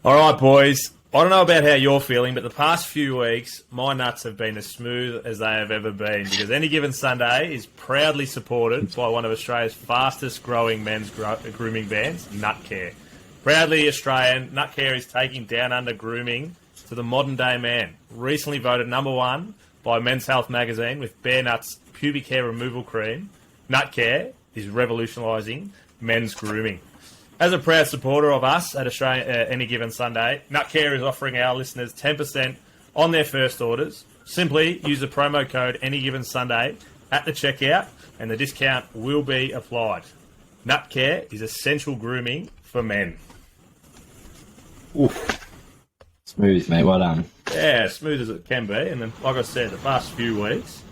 All right, boys. I don't know about how you're feeling, but the past few weeks, my nuts have been as smooth as they have ever been because Any Given Sunday is proudly supported by one of Australia's fastest growing men's grooming bands, Nutcare. Proudly Australian, Nutcare is taking down under grooming to the modern day man. Recently voted number one by Men's Health magazine with Bare Nuts pubic hair removal cream. Nutcare is revolutionising men's grooming. As a proud supporter of us at Australia Any Given Sunday, Nutcare is offering our listeners 10% on their first orders. Simply use the promo code Any Given Sunday at the checkout and the discount will be applied. Nutcare is essential grooming for men. Oof. Smooth, mate. Well done. Yeah, smooth as it can be. And then, like I said, the past few weeks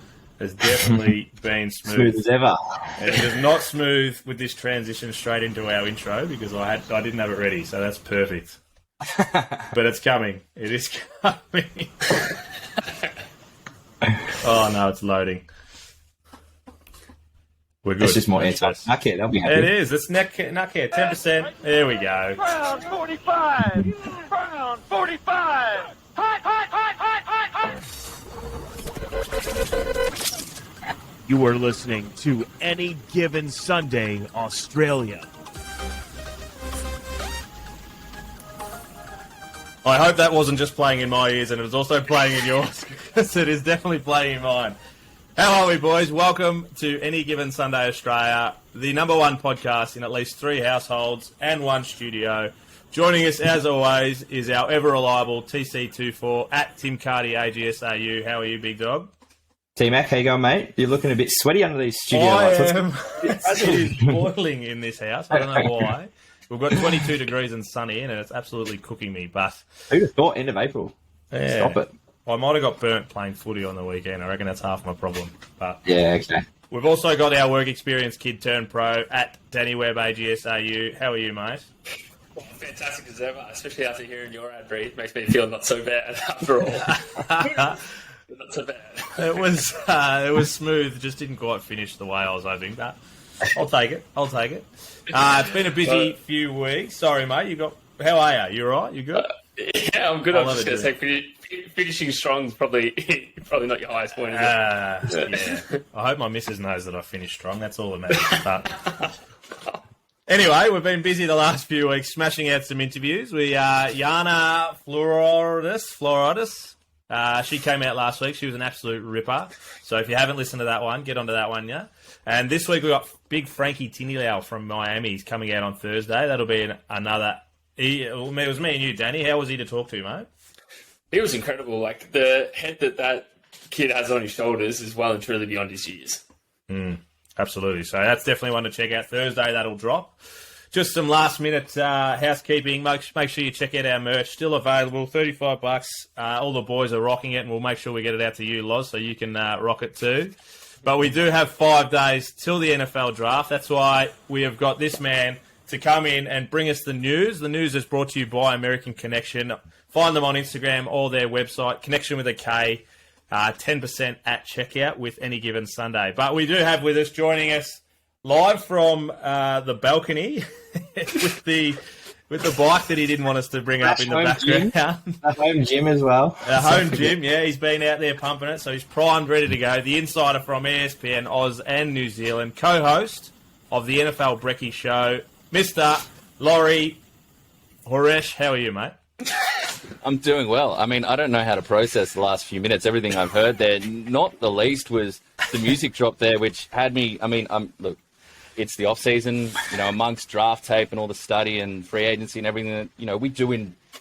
has definitely been smooth. Smooth as ever. And it is not smooth with this transition straight into our intro because I didn't have it ready, so that's perfect. But it's coming. It is coming. Oh no, it's loading. We're good. It's just more answer. Okay, they'll be happy. It is. It's Nutcare, 10%. There we go. Round 45. Round 45. Hot, hot, hot, hot, hot, hot. You are listening to Any Given Sunday, Australia. I hope that wasn't just playing in my ears and it was also playing in yours, because it is definitely playing in mine. How are we, boys? Welcome to Any Given Sunday Australia, the number one podcast in at least 3 households and 1 studio. Joining us, as always, is our ever-reliable TC24 at Tim Cardy AGSAU. How are you, big dog? TMac, how you going, mate? You're looking a bit sweaty under these studio I lights. am. It is boiling in this house. I don't know why. We've got 22 degrees and sunny in, and it's absolutely cooking me. But Who'd have thought end of April? yeah, Stop it. I might have got burnt playing footy on the weekend. I reckon that's half my problem. But Yeah, okay. we've also got our work experience kid turned pro at Danny Webb AGSAU. How are you, mate? Well, fantastic as ever, especially after hearing your ad read. Makes me feel not so bad after all. Not so bad. It was smooth. Just didn't quite finish the way I was hoping. But I'll take it. It's been a busy few weeks. Sorry, mate. How are you? You all right? You good? Yeah, I'm good. I'm just going to say finishing strong is probably not your highest point, is it? Yeah. I hope my missus knows that I finished strong. That's all that matters. But anyway, we've been busy the last few weeks smashing out some interviews. Yana Floridas. She came out last week. She was an absolute ripper. So if you haven't listened to that one, get onto that one, yeah? And this week we've got big Frankie Tinilau from Miami. He's coming out on Thursday. That'll be another... It was me and you, Danny. How was he to talk to, mate? He was incredible. Like, the head that kid has on his shoulders is well and truly beyond his years. Absolutely. So that's definitely one to check out. Thursday, that'll drop. Just some last-minute housekeeping. Make sure you check out our merch. Still available, $35. All the boys are rocking it, and we'll make sure we get it out to you, Loz, so you can rock it too. But we do have 5 days till the NFL draft. That's why we have got this man to come in and bring us the news. The news is brought to you by American Connection. Find them on Instagram or their website, Connection with a K, 10% at checkout with Any Given Sunday. But we do have with us, joining us live from the balcony with the bike that he didn't want us to bring up in the background. A home gym as well. A home gym, yeah. He's been out there pumping it, so he's primed, ready to go. The insider from Espn, Oz and New Zealand, co-host of the NFL Brekkie Show, Mr. Laurie Horesh. How are you, mate? I'm doing well. I mean, I don't know how to process the last few minutes. Everything I've heard there, not the least was the music drop there, which had me, look, it's the off season, amongst draft tape and all the study and free agency and everything that, we do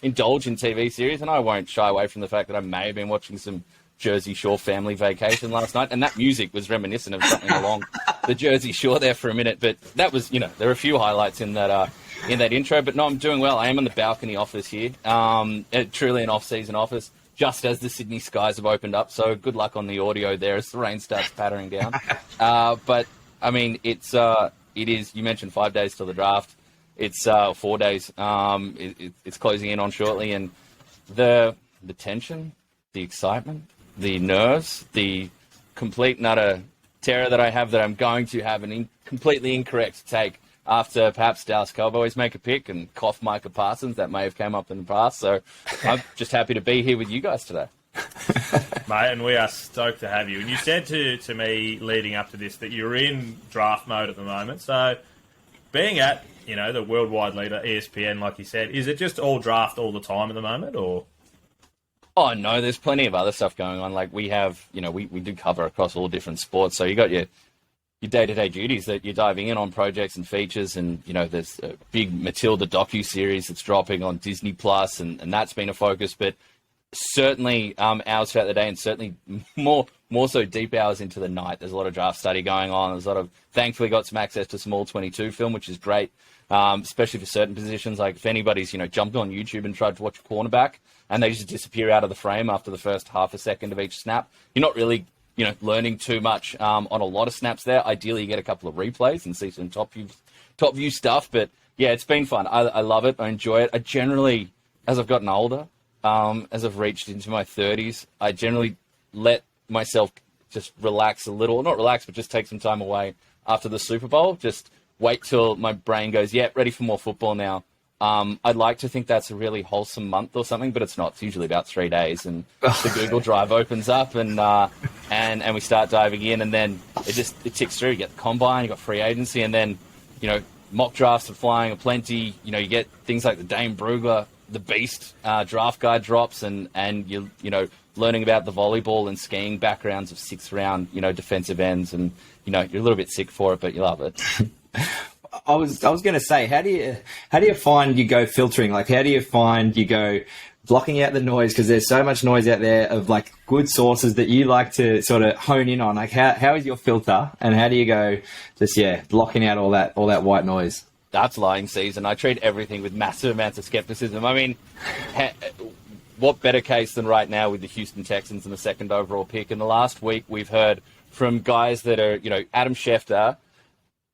indulge in TV series. And I won't shy away from the fact that I may have been watching some Jersey Shore family vacation last night. And that music was reminiscent of something along the Jersey Shore there for a minute. But that was, there are a few highlights in that intro. But no, I'm doing well. I am in the balcony office here. Truly an off-season office, just as the Sydney skies have opened up. So good luck on the audio there as the rain starts pattering down. But I mean, it is, you mentioned 5 days till the draft. It's 4 days. It's closing in on shortly. And the tension, the excitement, the nerves, the complete and utter terror that I have that I'm going to have an completely incorrect take after perhaps Dallas Cowboys make a pick and cough Micah Parsons. That may have come up in the past. So I'm just happy to be here with you guys today. Mate, and we are stoked to have you. And you said to me leading up to this that you're in draft mode at the moment. So being at, the worldwide leader, ESPN, like you said, is it just all draft all the time at the moment, or? Oh, no, there's plenty of other stuff going on. Like we have, we do cover across all different sports. So you got your day-to-day duties that you're diving in on projects and features. And, there's a big Matilda docu-series that's dropping on Disney Plus, and that's been a focus. But certainly hours throughout the day, and certainly more so deep hours into the night. There's a lot of draft study going on. There's a lot of, thankfully, got some access to some All-22 film, which is great, especially for certain positions. Like if anybody's, jumped on YouTube and tried to watch a cornerback and they just disappear out of the frame after the first half a second of each snap, you're not really, learning too much on a lot of snaps there. Ideally, you get a couple of replays and see some top view stuff. But yeah, it's been fun. I love it. I enjoy it. I generally, as I've gotten older, as I've reached into my 30s, I generally let myself just relax a little. Not relax, but just take some time away after the Super Bowl. Just wait till my brain goes, yeah, ready for more football now. I'd like to think that's a really wholesome month or something, but it's not. It's usually about 3 days, and the Google Drive opens up, and we start diving in, and then it ticks through. You get the combine, you got free agency, and then mock drafts are flying aplenty. You get things like the Dane Brugler, the Beast draft guide drops, and you learning about the volleyball and skiing backgrounds of 6th round defensive ends, and you're a little bit sick for it, but you love it. I was going to say, how do you find you go filtering? Like, how do you find you go blocking out the noise? Because there's so much noise out there of like good sources that you like to sort of hone in on. Like, how is your filter, and how do you go just blocking out all that white noise? That's lying season. I treat everything with massive amounts of skepticism. I mean, what better case than right now with the Houston Texans and the 2nd overall pick? In the last week, we've heard from guys that are, Adam Schefter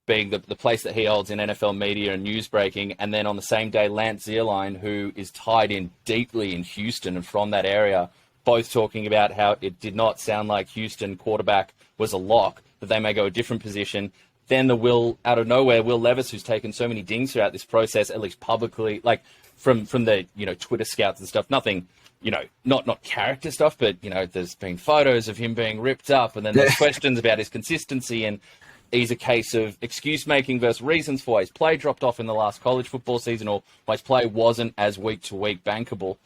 being the place that he holds in NFL media and news breaking, and then on the same day, Lance Zierlein, who is tied in deeply in Houston and from that area, both talking about how it did not sound like Houston quarterback was a lock, that they may go a different position. Then out of nowhere, Will Levis, who's taken so many dings throughout this process, at least publicly, like from the, Twitter scouts and stuff, nothing, not character stuff, but, there's been photos of him being ripped up, and then there's questions about his consistency, and he's a case of excuse-making versus reasons for why his play dropped off in the last college football season, or why his play wasn't as week-to-week bankable.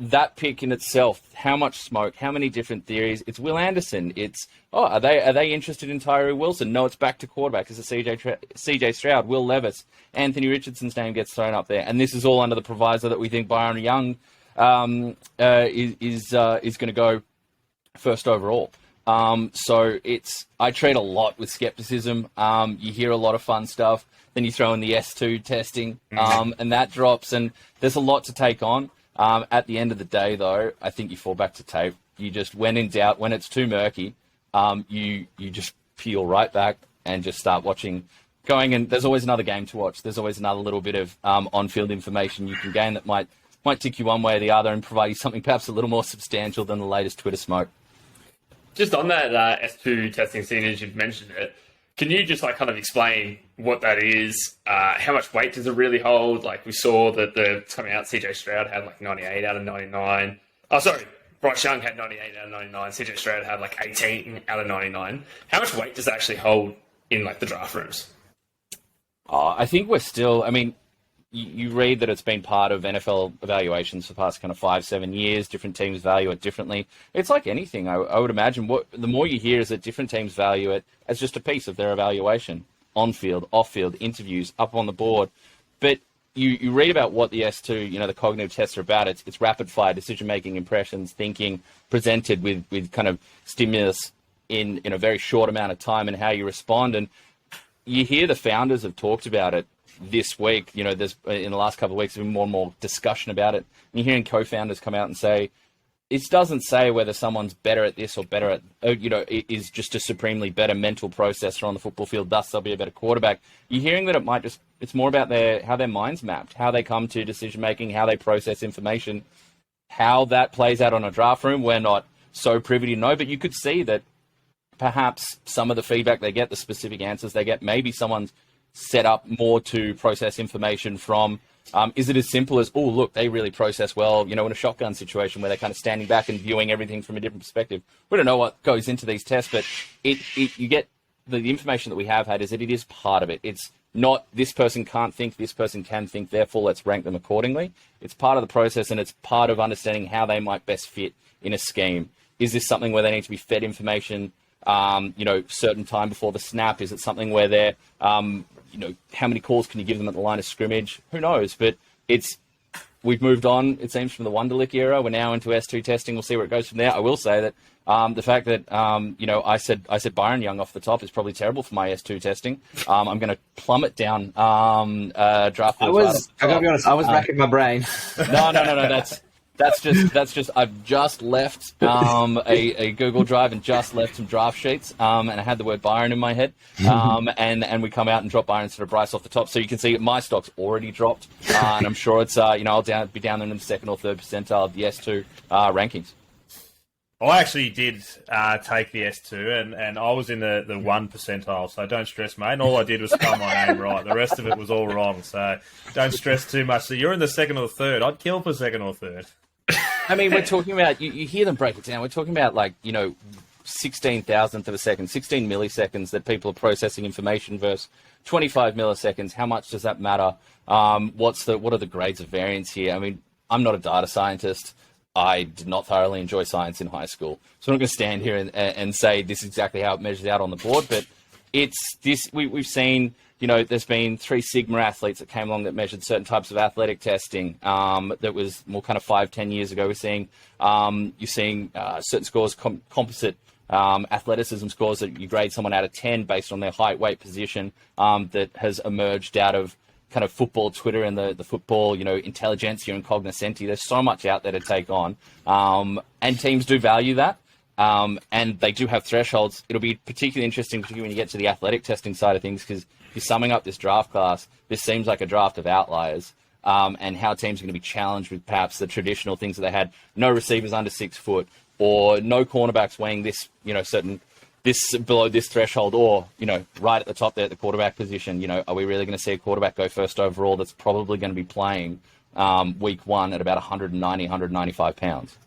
That pick in itself, how much smoke, how many different theories. It's Will Anderson. It's, are they interested in Tyree Wilson? No, it's back to quarterback. It's a CJ Stroud, Will Levis, Anthony Richardson's name gets thrown up there. And this is all under the proviso that we think Byron Young is going to go first overall. So I treat a lot with skepticism. You hear a lot of fun stuff. Then you throw in the S2 testing, and that drops. And there's a lot to take on. At the end of the day, though, I think you fall back to tape. You just, when in doubt, when it's too murky, you just peel right back and just start watching. And there's always another game to watch. There's always another little bit of on-field information you can gain that might tick you one way or the other and provide you something perhaps a little more substantial than the latest Twitter smoke. Just on that S2 testing scene, as you've mentioned it, can you just kind of explain what that is? How much weight does it really hold? Like we saw that coming out, CJ Stroud had 98 out of 99. Oh, sorry, Bryce Young had 98 out of 99. CJ Stroud had 18 out of 99. How much weight does it actually hold in the draft rooms? I think we're still, you read that it's been part of NFL evaluations for the past kind of 5-7 years. Different teams value it differently. It's like anything. I would imagine the more you hear is that different teams value it as just a piece of their evaluation, on-field, off-field, interviews, up on the board. But you read about what the S2, the cognitive tests are about. It's rapid-fire decision-making, impressions, thinking, presented with kind of stimulus in a very short amount of time, and how you respond. And you hear the founders have talked about it this week. There's in the last couple of weeks, there's been more and more discussion about it. And you're hearing co-founders come out and say, it doesn't say whether someone's better at this or better at, is just a supremely better mental processor on the football field, thus they'll be a better quarterback. You're hearing that it's more about how their mind's mapped, how they come to decision-making, how they process information, how that plays out on a draft room. We're not so privy to know, but you could see that perhaps some of the feedback they get, the specific answers they get, maybe someone's set up more to process information from? Is it as simple as, oh, look, they really process well, in a shotgun situation where they're kind of standing back and viewing everything from a different perspective? We don't know what goes into these tests, but you get the information that we have had is that it is part of it. It's not this person can't think, this person can think, therefore let's rank them accordingly. It's part of the process, and it's part of understanding how they might best fit in a scheme. Is this something where they need to be fed information, certain time before the snap? Is it something where they're, how many calls can you give them at the line of scrimmage? Who knows? But we've moved on, it seems, from the Wonderlic era. We're now into S2 testing. We'll see where it goes from there. I will say that the fact that, I said Byron Young off the top is probably terrible for my S2 testing. I'm going to plummet down draft. I gotta be honest, I was racking my brain. No. That's just. I've just left a Google Drive and just left some draft sheets, and I had the word Byron in my head, and we come out and drop Byron instead of Bryce off the top. So you can see my stock's already dropped, and I'm sure it's I'll be down in the second or third percentile of the S2 rankings. I actually did take the S2, and I was in the 1 percentile, so don't stress, mate. And all I did was spell my name right. The rest of it was all wrong, so don't stress too much. So you're in the second or third. I'd kill for second or third. I mean, we're talking about, you hear them break it down, we're talking about 16,000th of a second, 16 milliseconds that people are processing information versus 25 milliseconds. How much does that matter? What are the grades of variance here? I mean, I'm not a data scientist. I did not thoroughly enjoy science in high school. So I'm not going to stand here and say this is exactly how it measures out on the board, but we've seen, there's been 3 Sigma athletes that came along that measured certain types of athletic testing. That was more kind of 5-10 years ago. You're seeing certain scores, composite athleticism scores that you grade someone out of 10 based on their height, weight, position, that has emerged out of kind of football Twitter and the football, intelligentsia and cognoscenti. There's so much out there to take on. And teams do value that. And they do have thresholds. It'll be particularly interesting, particularly when you get to the athletic testing side of things, because if you're summing up this draft class, this seems like a draft of outliers, and how teams are going to be challenged with perhaps the traditional things that they had, no receivers under 6 foot, or no cornerbacks weighing this, this below this threshold, or, right at the top there at the quarterback position. Are we really going to see a quarterback go first overall that's probably going to be playing week 1 at about 190, 195 pounds?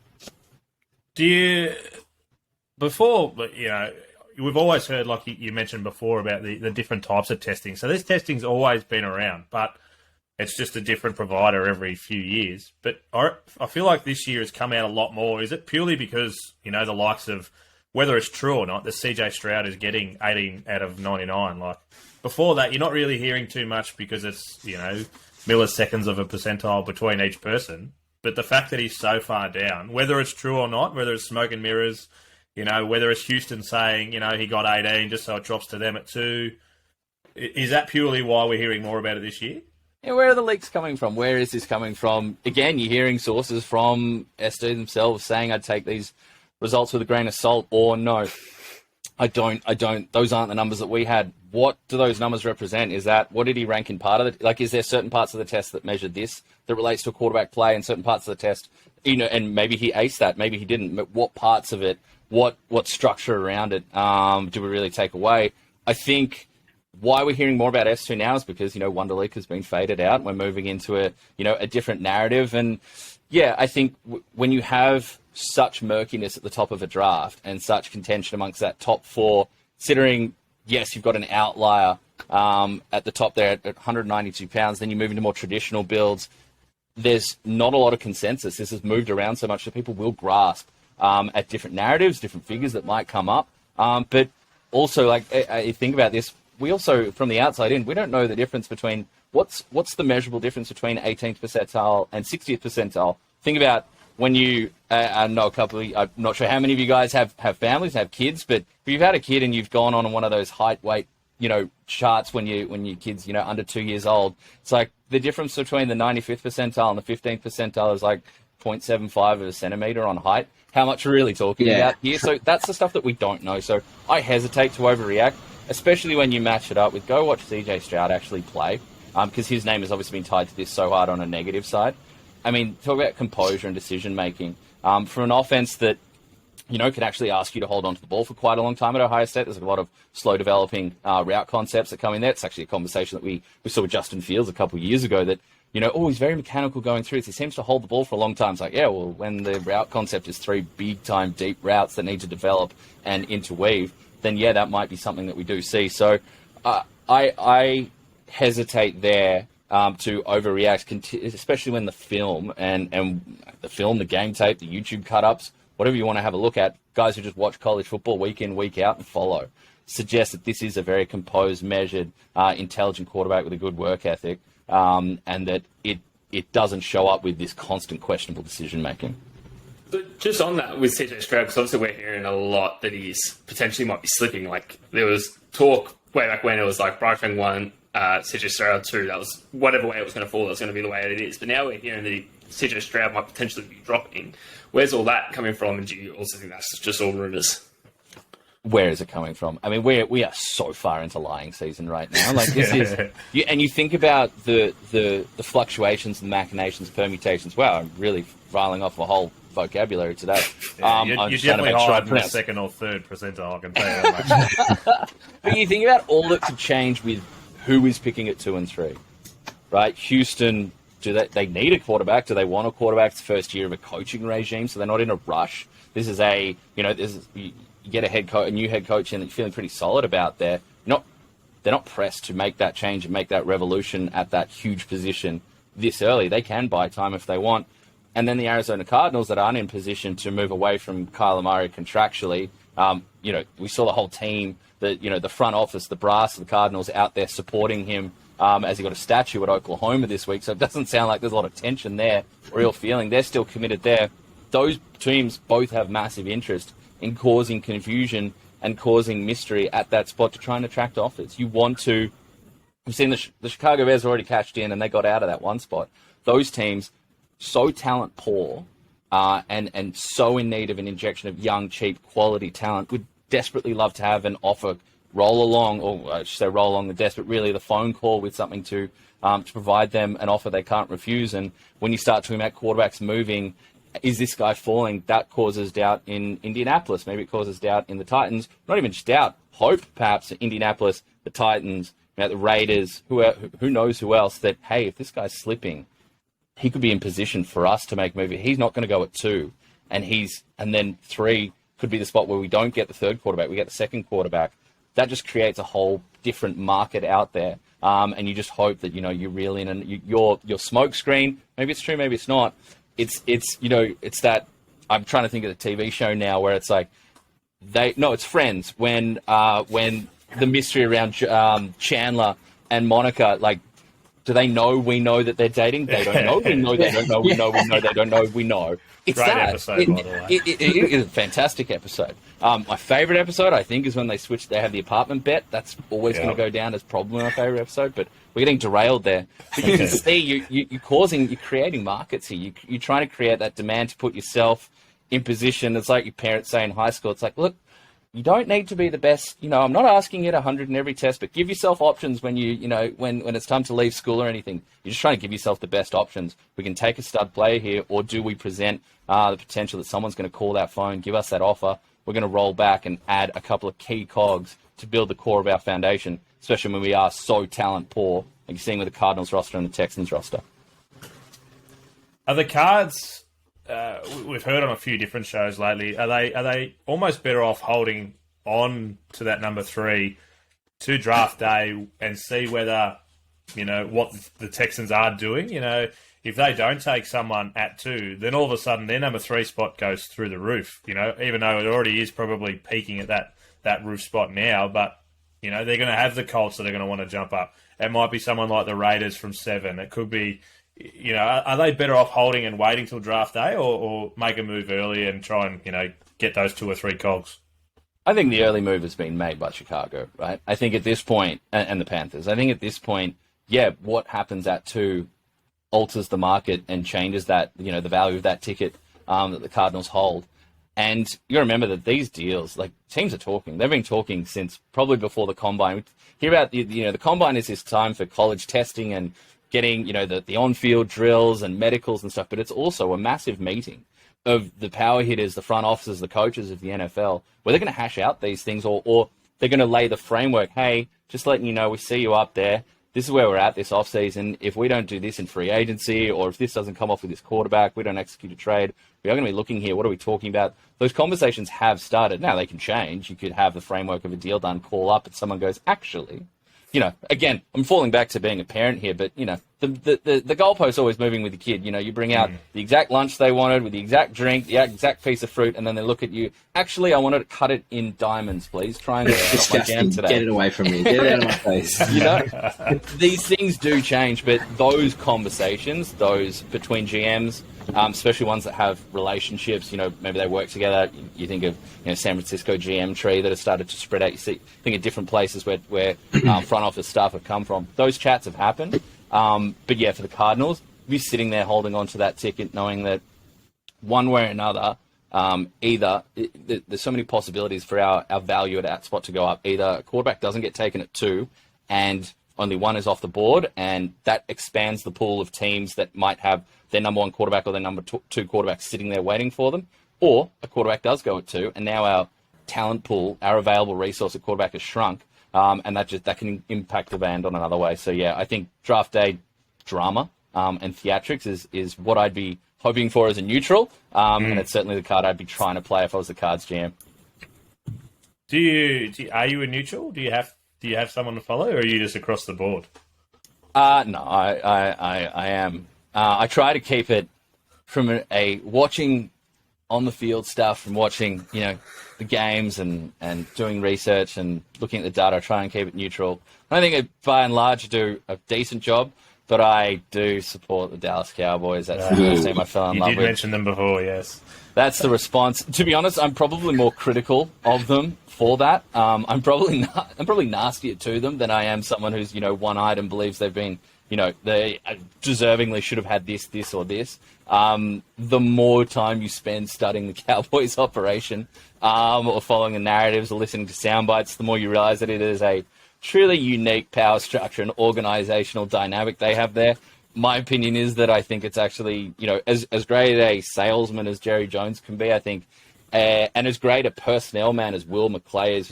We've always heard, like you mentioned before, about the different types of testing. So this testing's always been around, but it's just a different provider every few years. But I feel like this year has come out a lot more. Is it purely because, the likes of, whether it's true or not, the CJ Stroud is getting 18 out of 99? Like, before that, you're not really hearing too much because it's, milliseconds of a percentile between each person. But the fact that he's so far down, whether it's true or not, whether it's smoke and mirrors, whether it's Houston saying, he got 18 just so it drops to them at 2, is that purely why we're hearing more about it this year? Yeah, where are the leaks coming from? Where is this coming from? Again, you're hearing sources from SD themselves saying I'd take these results with a grain of salt, or no, I don't. Those aren't the numbers that we had. What do those numbers represent? Is that, what did he rank in part of it? Like, is there certain parts of the test that measured this that relates to a quarterback play, and certain parts of the test, and maybe he aced that, maybe he didn't. But what parts of it, what structure around it do we really take away? I think why we're hearing more about S2 now is because, Wonderlic has been faded out, and we're moving into a different narrative. And yeah, I think when you have such murkiness at the top of a draft and such contention amongst that top 4, considering, yes, you've got an outlier at the top there at 192 pounds, then you move into more traditional builds. There's not a lot of consensus. This has moved around so much that people will grasp at different narratives, different figures that might come up. But also, I think about this, we also, from the outside in, we don't know the difference between what's the measurable difference between 18th percentile and 60th percentile. Think about when you, I know I'm not sure how many of you guys have families, have kids, but if you've had a kid and you've gone on one of those height, weight, charts when your kid's, under 2 years old, it's like the difference between the 95th percentile and the 15th percentile is like 0.75 of a centimeter on height. How much we're really talking about here. So that's the stuff that we don't know. So I hesitate to overreact, especially when you match it up with, go watch CJ Stroud actually play, because his name has obviously been tied to this so hard on a negative side. I mean, talk about composure and decision making. For an offense that, can actually ask you to hold on to the ball for quite a long time at Ohio State. There's a lot of slow developing route concepts that come in there. It's actually a conversation that we saw with Justin Fields a couple of years ago that, he's very mechanical going through. He seems to hold the ball for a long time. It's like, yeah, well, when the route concept is 3 big-time deep routes that need to develop and interweave, then, yeah, that might be something that we do see. So I hesitate there to overreact, especially when the film and the game tape, the YouTube cut-ups, whatever you want to have a look at, guys who just watch college football week in, week out and follow, suggest that this is a very composed, measured, intelligent quarterback with a good work ethic, and that it doesn't show up with this constant questionable decision-making. But just on that with CJ Stroud, because obviously we're hearing a lot that he's potentially might be slipping. Like, there was talk way back when it was like Bryce Young 1, CJ Stroud 2. That was whatever way it was going to fall, that was going to be the way it is. But now we're hearing that CJ Stroud might potentially be dropping. Where's all that coming from? And do you also think that's just all rumours? Where is it coming from? I mean, we are so far into lying season right now. Like, this is, and you think about the fluctuations, the machinations, permutations. Wow, I'm really riling off a whole vocabulary today. Yeah, you're definitely higher than the second or third percentile, I can tell you that much. But you think about all that could change with who is picking at 2 and 3, right? Houston, do they need a quarterback? Do they want a quarterback? It's the first year of a coaching regime, so they're not in a rush. This is you get a new head coach in that you're feeling pretty solid about there. They're not pressed to make that change and make that revolution at that huge position this early. They can buy time if they want. And then the Arizona Cardinals that aren't in position to move away from Kyler Murray contractually. We saw the whole team, the front office, the brass of the Cardinals out there supporting him as he got a statue at Oklahoma this week. So it doesn't sound like there's a lot of tension there, real feeling. They're still committed there. Those teams both have massive interest in causing confusion and causing mystery at that spot to try and attract offers. We've seen the Chicago Bears already cashed in and they got out of that one spot. Those teams, so talent poor and so in need of an injection of young, cheap, quality talent, would desperately love to have an offer roll along, or I should say roll along the desk, but really the phone call with something to provide them an offer they can't refuse. And when you start talking about quarterbacks moving, is this guy falling? That causes doubt in Indianapolis. Maybe it causes doubt in the Titans. Not even just doubt, hope perhaps, Indianapolis, the Titans, the Raiders, who knows who else, that, hey, if this guy's slipping, he could be in position for us to make a move. He's not going to go at 2, and then 3 could be the spot where we don't get the third quarterback, we get the second quarterback. That just creates a whole different market out there. And you just hope that, you reel in and your smoke screen, maybe it's true, maybe it's not. It's that, I'm trying to think of the TV show now where it's like, it's Friends, when the mystery around Chandler and Monica, like, do they know we know that they're dating? They don't know. We know they don't know. We know they don't know. We know. It's Great that. episode, by the way. It is a fantastic episode. My favourite episode, I think, is when they have the apartment bet. That's always going to go down as probably my favourite episode, but we're getting derailed there. But you can see you're creating markets here. You're trying to create that demand to put yourself in position. It's like your parents say in high school. It's like, look, you don't need to be the best. I'm not asking you to 100 in every test, but give yourself options when when it's time to leave school or anything. You're just trying to give yourself the best options. We can take a stud player here, or do we present the potential that someone's going to call that phone, give us that offer? We're going to roll back and add a couple of key cogs to build the core of our foundation, especially when we are so talent poor, like you're seeing with the Cardinals roster and the Texans roster. Are the Cards... we've heard on a few different shows lately. Are they almost better off holding on to that number 3 to draft day and see whether what the Texans are doing? If they don't take someone at 2, then all of a sudden their number 3 spot goes through the roof. Even though it already is probably peaking at that roof spot now, but they're going to have the Colts that are going to want to jump up. It might be someone like the Raiders from 7. It could be. Are they better off holding and waiting till draft day, or make a move early and try and, get those 2 or 3 cogs? I think the early move has been made by Chicago, right? I think at this point, and the Panthers, I think at this point, what happens at 2 alters the market and changes that, the value of that ticket that the Cardinals hold. And you remember that these deals, like, teams are talking. They've been talking since probably before the Combine. We hear about, the Combine is this time for college testing and getting, the on-field drills and medicals and stuff, but it's also a massive meeting of the power hitters, the front officers, the coaches of the NFL, where they're going to hash out these things, or they're going to lay the framework. Hey, just letting you know, we see you up there. This is where we're at this offseason. If we don't do this in free agency, or if this doesn't come off with this quarterback, we don't execute a trade, we are going to be looking here. What are we talking about? Those conversations have started. Now, they can change. You could have the framework of a deal done, call up, and someone goes, actually, again, I'm falling back to being a parent here, but, the goalposts always moving with the kid. You bring out the exact lunch they wanted with the exact drink, the exact piece of fruit, and then they look at you. Actually, I wanted to cut it in diamonds, please. Try and get my jam today. Get it away from me. Get it out of my face. These things do change, but those conversations, those between GMs, especially ones that have relationships, maybe they work together. You think of San Francisco GM tree that has started to spread out. You think of different places where front office staff have come from. Those chats have happened. But yeah, for the Cardinals, be sitting there holding on to that ticket, knowing that one way or another, there's so many possibilities for our value at that spot to go up. Either a quarterback doesn't get taken at 2 and only 1 is off the board, and that expands the pool of teams that might have their number 1 quarterback or their number 2 quarterback sitting there waiting for them, or a quarterback does go at 2, and now our talent pool, our available resource at quarterback has shrunk, and that can impact the band on another way. So yeah, I think draft day drama and theatrics is what I'd be hoping for as a neutral, and it's certainly the card I'd be trying to play if I was the Cards GM. Are you a neutral? Do you have someone to follow, or are you just across the board? No, I am. I try to keep it from a watching on the field stuff, from watching, the games and doing research and looking at the data. I try and keep it neutral. I think I, by and large, do a decent job, but I do support the Dallas Cowboys. That's the first team I fell in love with. You did mention them before, yes. That's the response. To be honest, I'm probably more critical of them for that. I'm probably nastier to them than I am someone who's, one-eyed and believes they've been, they deservingly should have had this, or this. The more time you spend studying the Cowboys operation, or following the narratives or listening to sound bites, the more you realize that it is a truly unique power structure and organizational dynamic they have there. My opinion is that I think it's actually, as great a salesman as Jerry Jones can be, I think, and as great a personnel man as Will McClay is,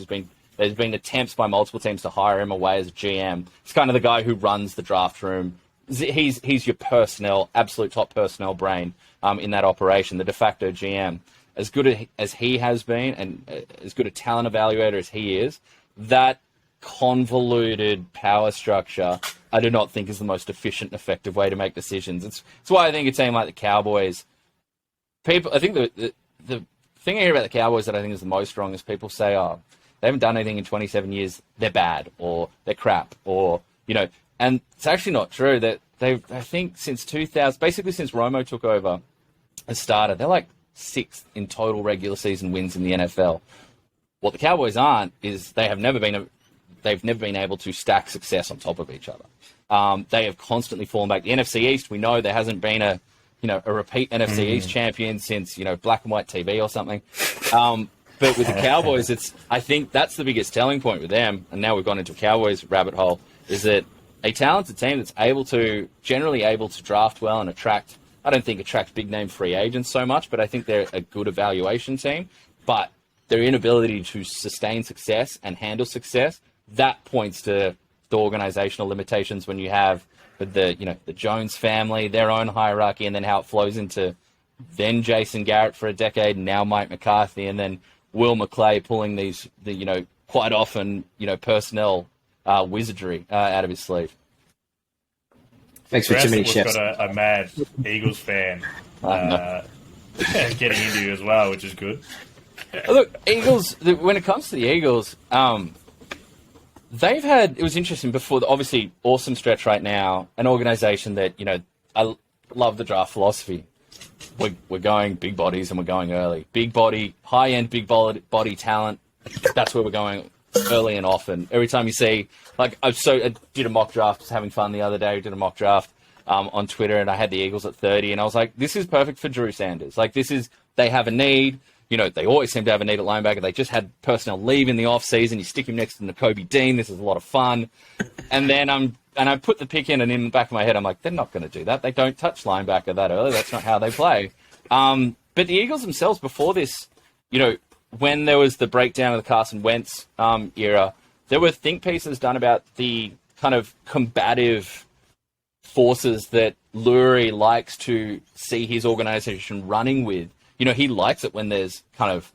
there's been attempts by multiple teams to hire him away as a GM. He's kind of the guy who runs the draft room. He's your absolute top personnel brain in that operation, the de facto GM. As good as he has been, and as good a talent evaluator as he is, that convoluted power structure, I do not think is the most efficient and effective way to make decisions. It's why I think a team like the Cowboys, I think the thing I hear about the Cowboys that I think is the most wrong is people say, oh, they haven't done anything in 27 years, they're bad, or they're crap, or, and it's actually not true. That I think since 2000, basically since Romo took over as starter, they're like 6th in total regular season wins in the NFL. What the Cowboys aren't is they've never been able to stack success on top of each other. They have constantly fallen back. The NFC East, we know there hasn't been a repeat NFC East champion since, black and white TV or something. But with the Cowboys, I think that's the biggest telling point with them. And now we've gone into a Cowboys rabbit hole, is that a talented team that's generally able to draft well and attract big name free agents so much, but I think they're a good evaluation team. But their inability to sustain success and handle success, that points to the organizational limitations when you have the Jones family, their own hierarchy, and then how it flows into then Jason Garrett for a decade, and now Mike McCarthy, and then Will McClay pulling quite often, personnel wizardry out of his sleeve. Makes for too many chefs. Got a mad Eagles fan getting into you as well, which is good. Look, Eagles, when it comes to the Eagles, they've had, it was interesting before, obviously awesome stretch right now, an organization that, I love the draft philosophy. We're going big bodies and we're going early. Big body, high-end big body talent, that's where we're going early and often. Every time you see, I did a mock draft, was having fun the other day, did a mock draft on Twitter, and I had the Eagles at 30, and I was like, this is perfect for Drew Sanders. They have a need. They always seem to have a need at linebacker. They just had personnel leave in the offseason. You stick him next to Nakobe Dean. This is a lot of fun. And then I put the pick in, and in the back of my head, I'm like, they're not going to do that. They don't touch linebacker that early. That's not how they play. But But the Eagles themselves, before this, when there was the breakdown of the Carson Wentz era, there were think pieces done about the kind of combative forces that Laurie likes to see his organization running with. He likes it when there's kind of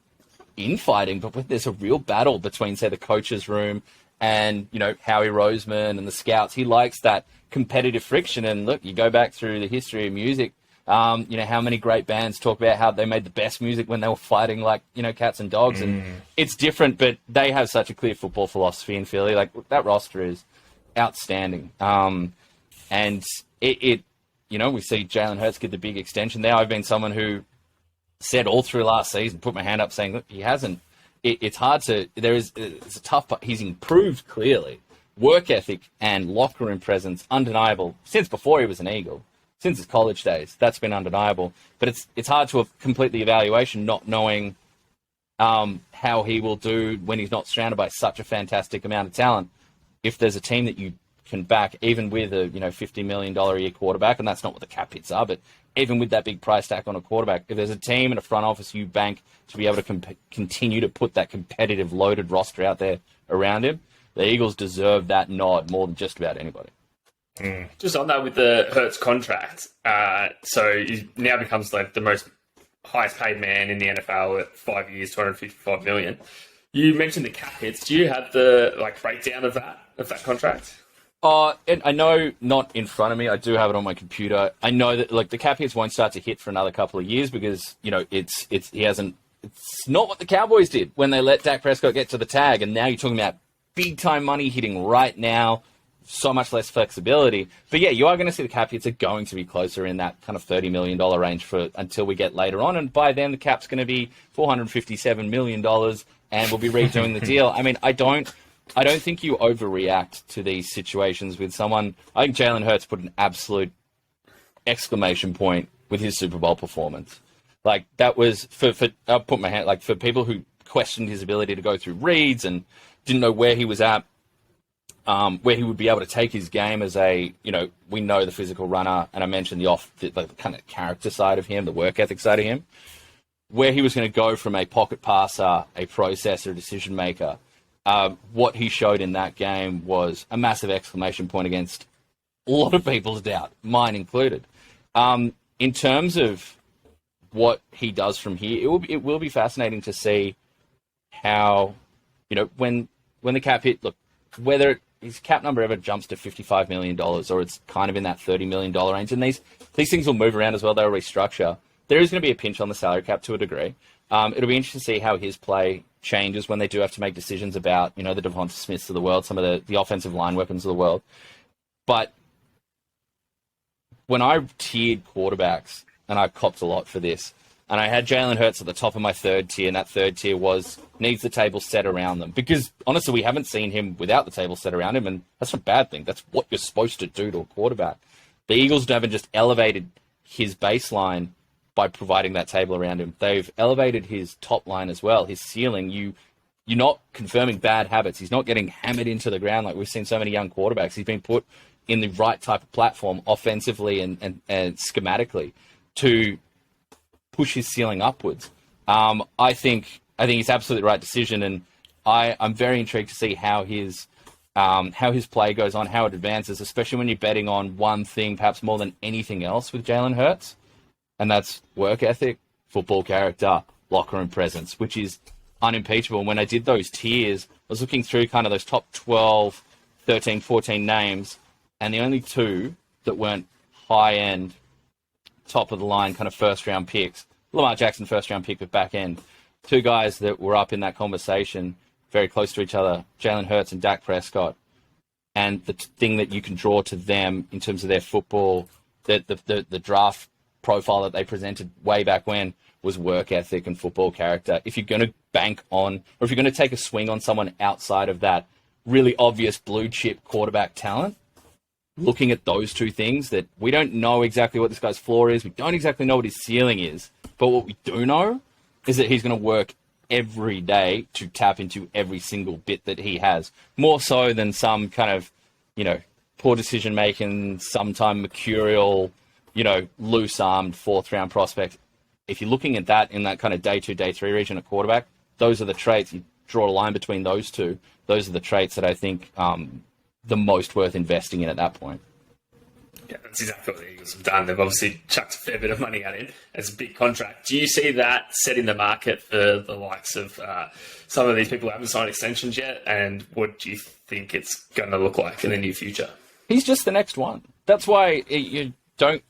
infighting, but when there's a real battle between, say, the coach's room and, Howie Roseman and the scouts, he likes that competitive friction. And look, you go back through the history of music, how many great bands talk about how they made the best music when they were fighting like, cats and dogs. And it's different, but they have such a clear football philosophy in Philly. Like, that roster is outstanding. And we see Jalen Hurts get the big extension there. I've been someone who said all through last season, put my hand up saying, look, he hasn't. It's hard to, it's a tough part. He's improved clearly. Work ethic and locker room presence, undeniable. Since before he was an Eagle, since his college days, that's been undeniable. But it's hard to complete the evaluation not knowing how he will do when he's not surrounded by such a fantastic amount of talent. If there's a team that you can back, even with a $50 million a year quarterback, and that's not what the cap hits are, but even with that big price tag on a quarterback, if there's a team in a front office you bank to be able to continue to put that competitive, loaded roster out there around him, the Eagles deserve that nod more than just about anybody. Just on that with the Hurts contract, so he now becomes like the most highest paid man in the NFL at 5 years, $255 million. You mentioned the cap hits. Do you have the breakdown of that contract? And I know, not in front of me. I do have it on my computer. I know that the cap hits won't start to hit for another couple of years because it's not what the Cowboys did when they let Dak Prescott get to the tag, and now you're talking about big time money hitting right now. So much less flexibility. But yeah, you are going to see the cap hits are going to be closer in that kind of $30 million range until we get later on. And by then, the cap's going to be $457 million and we'll be redoing the deal. I mean, I don't think you overreact to these situations with someone. I think Jalen Hurts put an absolute exclamation point with his Super Bowl performance. Like, that was I'll put my hand, for people who questioned his ability to go through reads and didn't know where he was at, where he would be able to take his game as we know the physical runner, and I mentioned the kind of character side of him, the work ethic side of him, where he was going to go from a pocket passer, a processor, a decision maker. What he showed in that game was a massive exclamation point against a lot of people's doubt, mine included. In terms of what he does from here, it will be fascinating to see how, when the cap hit, look, whether his cap number ever jumps to $55 million or it's kind of in that $30 million range, and these things will move around as well, they'll restructure. There is going to be a pinch on the salary cap to a degree. It'll be interesting to see how his play changes when they do have to make decisions about, the Devonta Smiths of the world, some of the offensive line weapons of the world. But when I tiered quarterbacks, and I copped a lot for this, and I had Jalen Hurts at the top of my third tier, and that third tier needs the table set around them. Because, honestly, we haven't seen him without the table set around him, and that's not a bad thing. That's what you're supposed to do to a quarterback. The Eagles haven't just elevated his baseline by providing that table around him. They've elevated his top line as well, his ceiling. You're not confirming bad habits. He's not getting hammered into the ground like we've seen so many young quarterbacks. He's been put in the right type of platform offensively and schematically to push his ceiling upwards. I think it's absolutely the right decision, and I'm very intrigued to see how his play goes on, how it advances, especially when you're betting on one thing perhaps more than anything else with Jalen Hurts, and that's work ethic, football character, locker room presence, which is unimpeachable. When I did those tiers, I was looking through kind of those top 12, 13, 14 names, and the only two that weren't high-end, top-of-the-line kind of first-round picks, Lamar Jackson first-round pick with back end, two guys that were up in that conversation, very close to each other, Jalen Hurts and Dak Prescott. And the thing that you can draw to them in terms of their football, the draft profile that they presented way back when was work ethic and football character. If you're going to bank on, or if you're going to take a swing on someone outside of that really obvious blue chip quarterback talent, looking at those two things, that we don't know exactly what this guy's floor is, we don't exactly know what his ceiling is, but what we do know is that he's going to work every day to tap into every single bit that he has, more so than some kind of, poor decision making, sometime mercurial, loose-armed fourth-round prospect. if you're looking at that in that kind of day 2, day 3 region at quarterback, those are the traits. You draw a line between those two. Those are the traits that I think the most worth investing in at that point. Yeah, that's exactly what the Eagles have done. They've obviously chucked a fair bit of money at him. It's a big contract. Do you see that setting the market for the likes of some of these people who haven't signed extensions yet? And what do you think it's going to look like in the near future? He's just the next one. That's why you don't...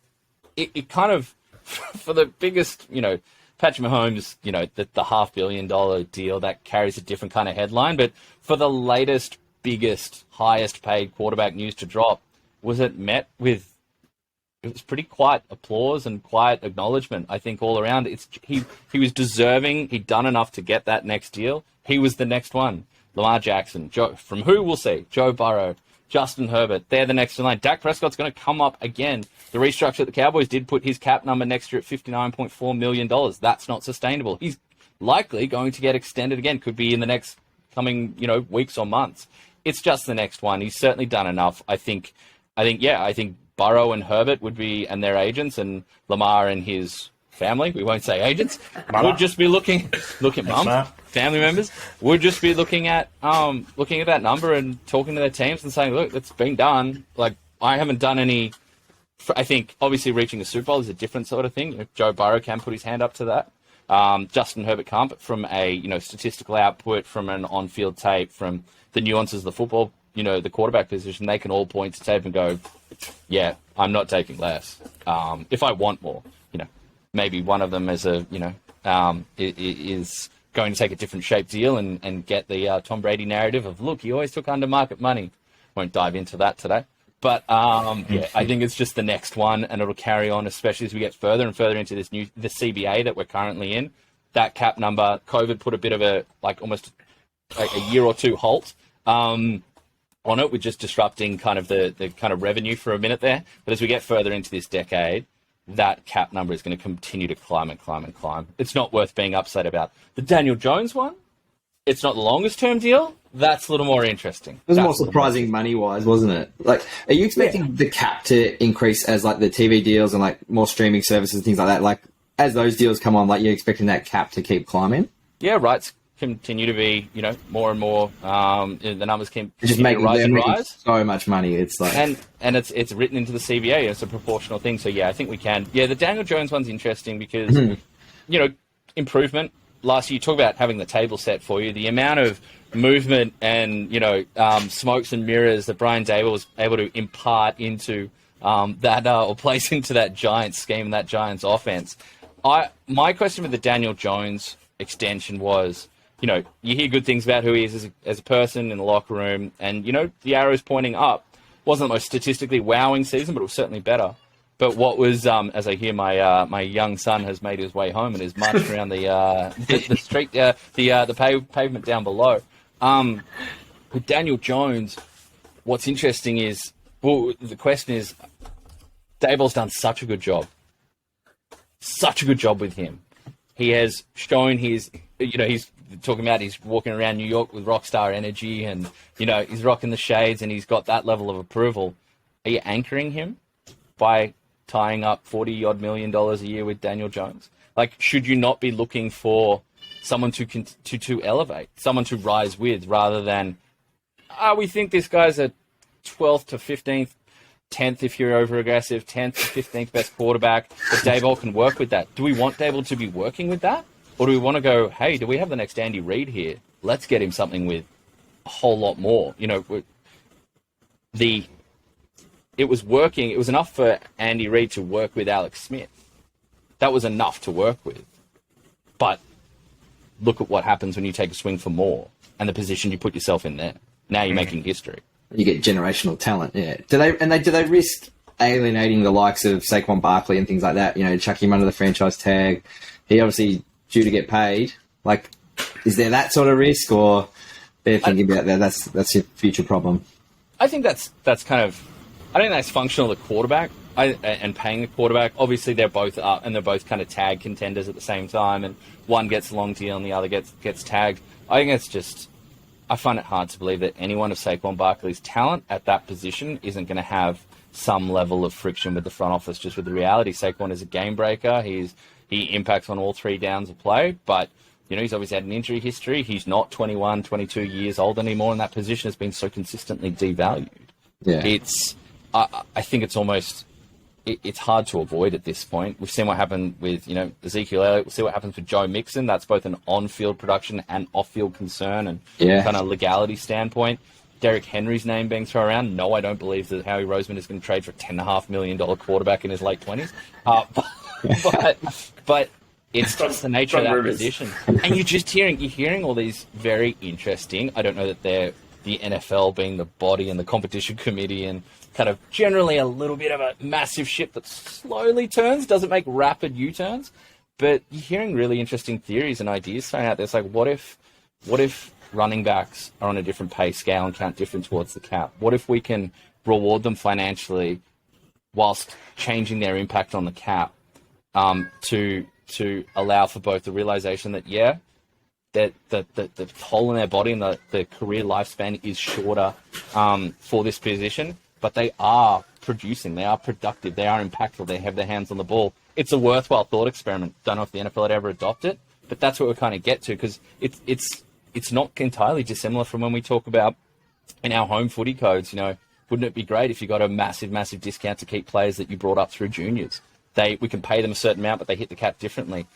It kind of... For the biggest, Patrick Mahomes, the $500 million deal, that carries a different kind of headline. But for the latest, biggest, highest paid quarterback news to drop, was it met with, it was pretty quiet applause and quiet acknowledgement, I think, all around. He was deserving. He'd done enough to get that next deal. He was the next one. Lamar Jackson, from who we'll see, Joe Burrow, Justin Herbert, they're the next in line. Dak Prescott's going to come up again. The restructure that the Cowboys did put his cap number next year at $59.4 million. That's not sustainable. He's likely going to get extended again. Could be in the next coming, weeks or months. It's just the next one. He's certainly done enough. I think Burrow and Herbert would be, and their agents, and Lamar and his family, we won't say agents, would just be looking mum, family members, would just be looking at that number and talking to their teams and saying, look, it's been done. Like, I haven't done any. I think obviously reaching the Super Bowl is a different sort of thing. Joe Burrow can put his hand up to that. Justin Herbert can't, but from a statistical output, from an on-field tape, from the nuances of the football, the quarterback position, they can all point to tape and go, yeah, I'm not taking less. If I want more, maybe one of them is is going to take a different shaped deal and get the Tom Brady narrative of, look, he always took under market money. Won't dive into that today. But I think it's just the next one, and it'll carry on, especially as we get further and further into the CBA that we're currently in. That cap number, COVID put a bit of almost a year or two halt on it, with just disrupting kind of the kind of revenue for a minute there. But as we get further into this decade, that cap number is going to continue to climb and climb and climb. It's not worth being upset about. The Daniel Jones one, it's not the longest term deal. That's a little more interesting. It was more surprising money-wise, wasn't it? Like, are you expecting the cap to increase as, the TV deals and, more streaming services and things like that? Like, as those deals come on, you're expecting that cap to keep climbing? Yeah, rights continue to be, more and more, the numbers continue just to rise and rise. So much money. It's like... And it's written into the CBA. It's a proportional thing. So, yeah, I think we can. Yeah, the Daniel Jones one's interesting because, improvement. Last year, you talk about having the table set for you. The amount of movement and, smokes and mirrors that Brian Dable was able to impart into that or place into that Giants scheme, that Giants offense. My question with the Daniel Jones extension was, you hear good things about who he is as a person in the locker room, and, the arrow's pointing up. Wasn't the most statistically wowing season, but it was certainly better. But what was, as I hear my young son has made his way home and is marched around the street, the pavement down below. With Daniel Jones, what's interesting is, the question is, Daboll's done such a good job with him. He has shown he's talking about he's walking around New York with rock star energy, and he's rocking the shades, and he's got that level of approval. Are you anchoring him by tying up $40-odd million a year with Daniel Jones? Should you not be looking for someone to elevate, someone to rise with, rather than, we think this guy's a 12th to 15th, 10th if you're over-aggressive, 10th to 15th best quarterback, but Daboll can work with that. Do we want Daboll to be working with that? Or do we want to go, hey, do we have the next Andy Reid here? Let's get him something with a whole lot more. It was working. It was enough for Andy Reid to work with Alex Smith. That was enough to work with. But look at what happens when you take a swing for more and the position you put yourself in there. Now you're making history. You get generational talent, yeah. Do they risk alienating the likes of Saquon Barkley and things like that? Chucking him under the franchise tag. He obviously due to get paid. Is there that sort of risk, or they're thinking about that? That's a future problem. I think that's kind of. I think that's functional of the quarterback and paying the quarterback. Obviously, they're both up, and they're both kind of tag contenders at the same time, and one gets a long deal and the other gets tagged. I think it's just. I find it hard to believe that anyone of Saquon Barkley's talent at that position isn't going to have some level of friction with the front office, just with the reality. Saquon is a game breaker. He impacts on all 3 downs of play, but he's obviously had an injury history. He's not 21, 22 years old anymore, and that position has been so consistently devalued. Yeah. I think it's almost, it's hard to avoid at this point. We've seen what happened with, Ezekiel Elliott. We'll see what happens with Joe Mixon. That's both an on-field production and off-field concern and kind of legality standpoint. Derrick Henry's name being thrown around. No, I don't believe that Howie Roseman is going to trade for a $10.5 million quarterback in his late 20s. But it's just the nature of that position. And you're hearing all these very interesting, I don't know that they're the NFL being the body and the competition committee and kind of generally a little bit of a massive ship that slowly turns, doesn't make rapid U-turns. But you're hearing really interesting theories and ideas thrown out there. It's like, what if running backs are on a different pay scale and count different towards the cap? What if we can reward them financially whilst changing their impact on the cap to allow for both the realization that, that the toll in their body and the career lifespan is shorter for this position, but they are producing, they are productive, they are impactful, they have their hands on the ball. It's a worthwhile thought experiment. Don't know if the NFL would ever adopt it, but that's what we kind of get to, because it's not entirely dissimilar from when we talk about in our home footy codes. Wouldn't it be great if you got a massive discount to keep players that you brought up through juniors? We can pay them a certain amount, but they hit the cap differently.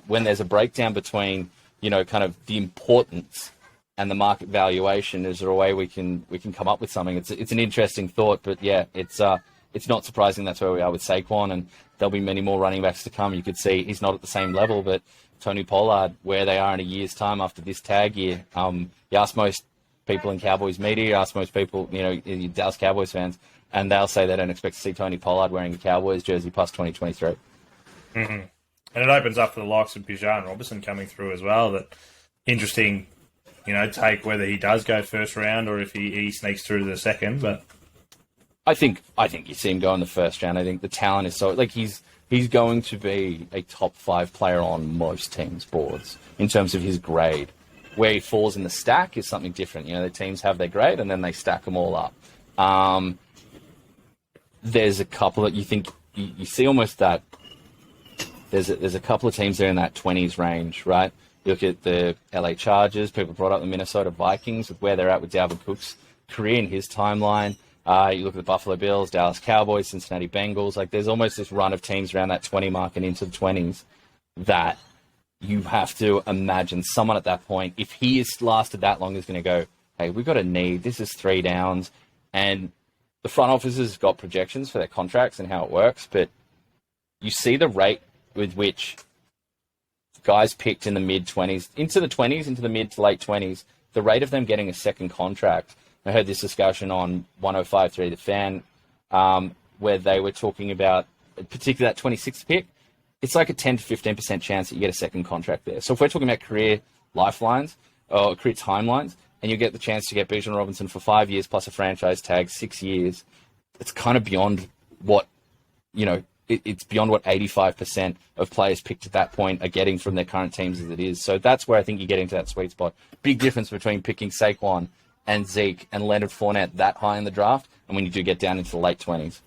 When there's a breakdown between kind of the importance and the market valuation, is there a way we can come up with something? It's an interesting thought, but it's not surprising that's where we are with Saquon, and there'll be many more running backs to come. You could see he's not at the same level, but Tony Pollard, where they are in a year's time after this tag year. You ask most people in Cowboys media, you ask most people, Dallas Cowboys fans, and they'll say they don't expect to see Tony Pollard wearing a Cowboys jersey past 2023. Mm-hmm. And it opens up for the likes of Bijan Robinson coming through as well. That interesting, take whether he does go first round or if he sneaks through to the second. But I think you see him go in the first round. I think the talent is so he's going to be a top 5 player on most teams' boards in terms of his grade. Where he falls in the stack is something different. The teams have their grade and then they stack them all up. There's a couple that you see almost that. There's a couple of teams there in that 20s range, right? You look at the LA Chargers. People brought up the Minnesota Vikings with where they're at with Dalvin Cook's career and his timeline. You look at the Buffalo Bills, Dallas Cowboys, Cincinnati Bengals. There's almost this run of teams around that 20 mark and into the 20s that you have to imagine someone at that point, if he has lasted that long, is going to go, hey, we've got a need. This is 3 downs. And the front office has got projections for their contracts and how it works, but you see the rate with which guys picked in the mid-20s, into the mid to late 20s, the rate of them getting a second contract. I heard this discussion on 105.3 The Fan, where they were talking about, particularly that 26th pick, it's like a 10 to 15% chance that you get a second contract there. So if we're talking about career lifelines or career timelines, and you get the chance to get Bijan Robinson for 5 years plus a franchise tag, 6 years, it's kind of beyond what, it's beyond what 85% of players picked at that point are getting from their current teams as it is. So that's where I think you get into that sweet spot. Big difference between picking Saquon and Zeke and Leonard Fournette that high in the draft and when you do get down into the late 20s.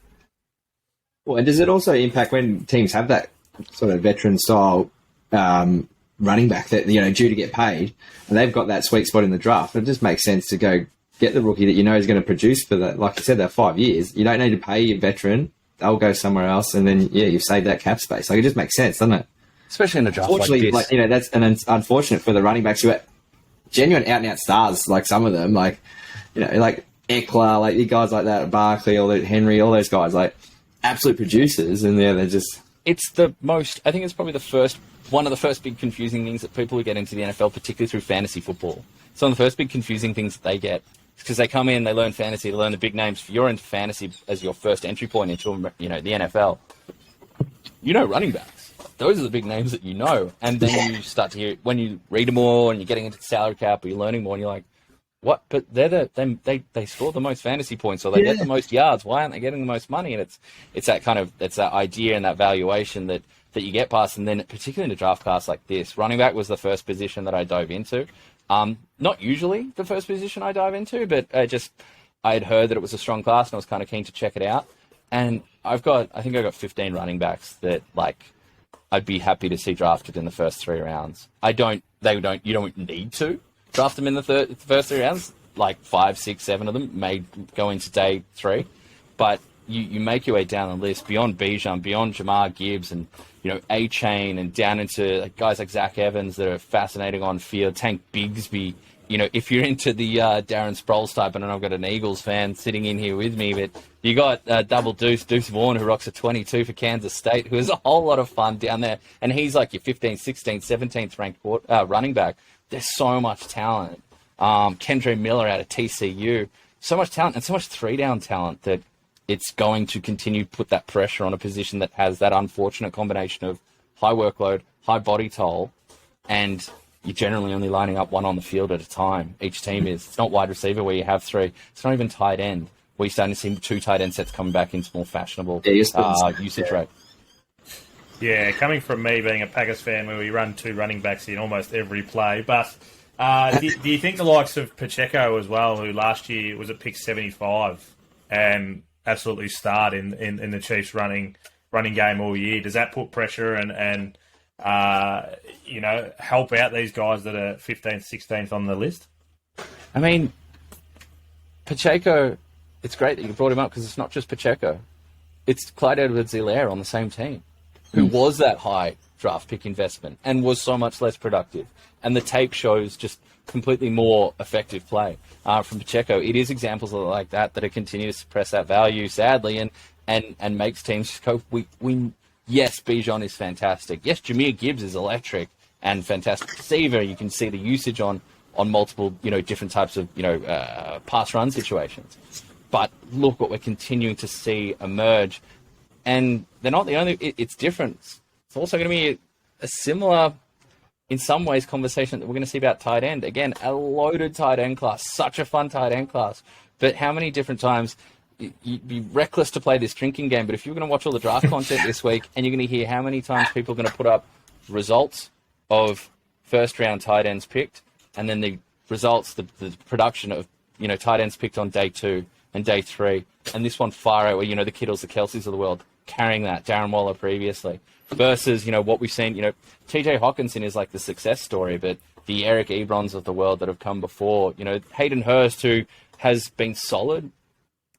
Well, and does it also impact when teams have that sort of veteran style running back that, due to get paid, and they've got that sweet spot in the draft? It just makes sense to go get the rookie that is going to produce for that, like you said, that 5 years. You don't need to pay your veteran. They'll go somewhere else, and then you've saved that cap space. It just makes sense, doesn't it? Especially in a draft like this. That's and it's unfortunate for the running backs who are genuine out and out stars. Like some of them, like Eckler, like the guys like that, Barkley, Henry, all those guys, like absolute producers, and they're just. It's the most. I think it's probably one of the first big confusing things that people who get into the NFL, particularly through fantasy football. So one of the first big confusing things that they get. Because they come in, they learn fantasy, they learn the big names. If you're into fantasy as your first entry point into, the NFL, running backs. Those are the big names that you know. And then you start to hear, when you read more and you're getting into the salary cap or you're learning more and you're like, what? But they score the most fantasy points or they get the most yards. Why aren't they getting the most money? And it's that idea and that valuation that you get past. And then particularly in a draft class like this, running back was the first position that I dove into. Not usually the first position I dive into, but I had heard that it was a strong class, and I was kind of keen to check it out. And I think I got 15 running backs that like I'd be happy to see drafted in the first 3 rounds. You don't need to draft them in the first 3 rounds. Like 5, 6, 7 of them may go into day 3, but you make your way down the list beyond Bijan, beyond Jamar Gibbs, and A-Chain, and down into like, guys like Zach Evans that are fascinating on field. Tank Bigsby. If you're into the Darren Sproles type, and I've got an Eagles fan sitting in here with me, but you got Double Deuce Vaughn, who rocks a 22 for Kansas State, who is a whole lot of fun down there, and he's like your 15th, 16th, 17th ranked running back. There's so much talent. Kendre Miller out of TCU, so much talent and so much 3-down talent that it's going to continue to put that pressure on a position that has that unfortunate combination of high workload, high body toll, and you're generally only lining up one on the field at a time. Each team is. It's not wide receiver where you have 3. It's not even tight end where you're starting to see 2 tight end sets coming back into more fashionable usage rate. Yeah, coming from me being a Packers fan where we run 2 running backs in almost every play. But do you think the likes of Pacheco as well, who last year was at pick 75 and absolutely starred in the Chiefs running game all year, does that put pressure and help out these guys that are 15th, 16th on the list? I mean, Pacheco, it's great that you brought him up because it's not just Pacheco. It's Clyde Edwards-Helaire on the same team, who was that high draft pick investment and was so much less productive. And the tape shows just completely more effective play from Pacheco. It is examples like that are continuing to suppress that value, sadly, and makes teams go, yes, Bijan is fantastic. Yes, Jahmyr Gibbs is electric and fantastic receiver. You can see the usage on multiple, different types of, pass run situations. But look what we're continuing to see emerge. And they're not the only, it's different. It's also going to be a similar, in some ways, conversation that we're going to see about tight end. Again, a loaded tight end class, such a fun tight end class. But how many different times you'd be reckless to play this drinking game, but if you're going to watch all the draft content this week and you're going to hear how many times people are going to put up results of first-round tight ends picked and then the results, the production of, tight ends picked on day 2 and day 3, and this one far out where, the Kittles, the Kelseys of the world, carrying that, Darren Waller previously, versus, what we've seen, TJ Hawkinson is like the success story, but the Eric Ebrons of the world that have come before, Hayden Hurst, who has been solid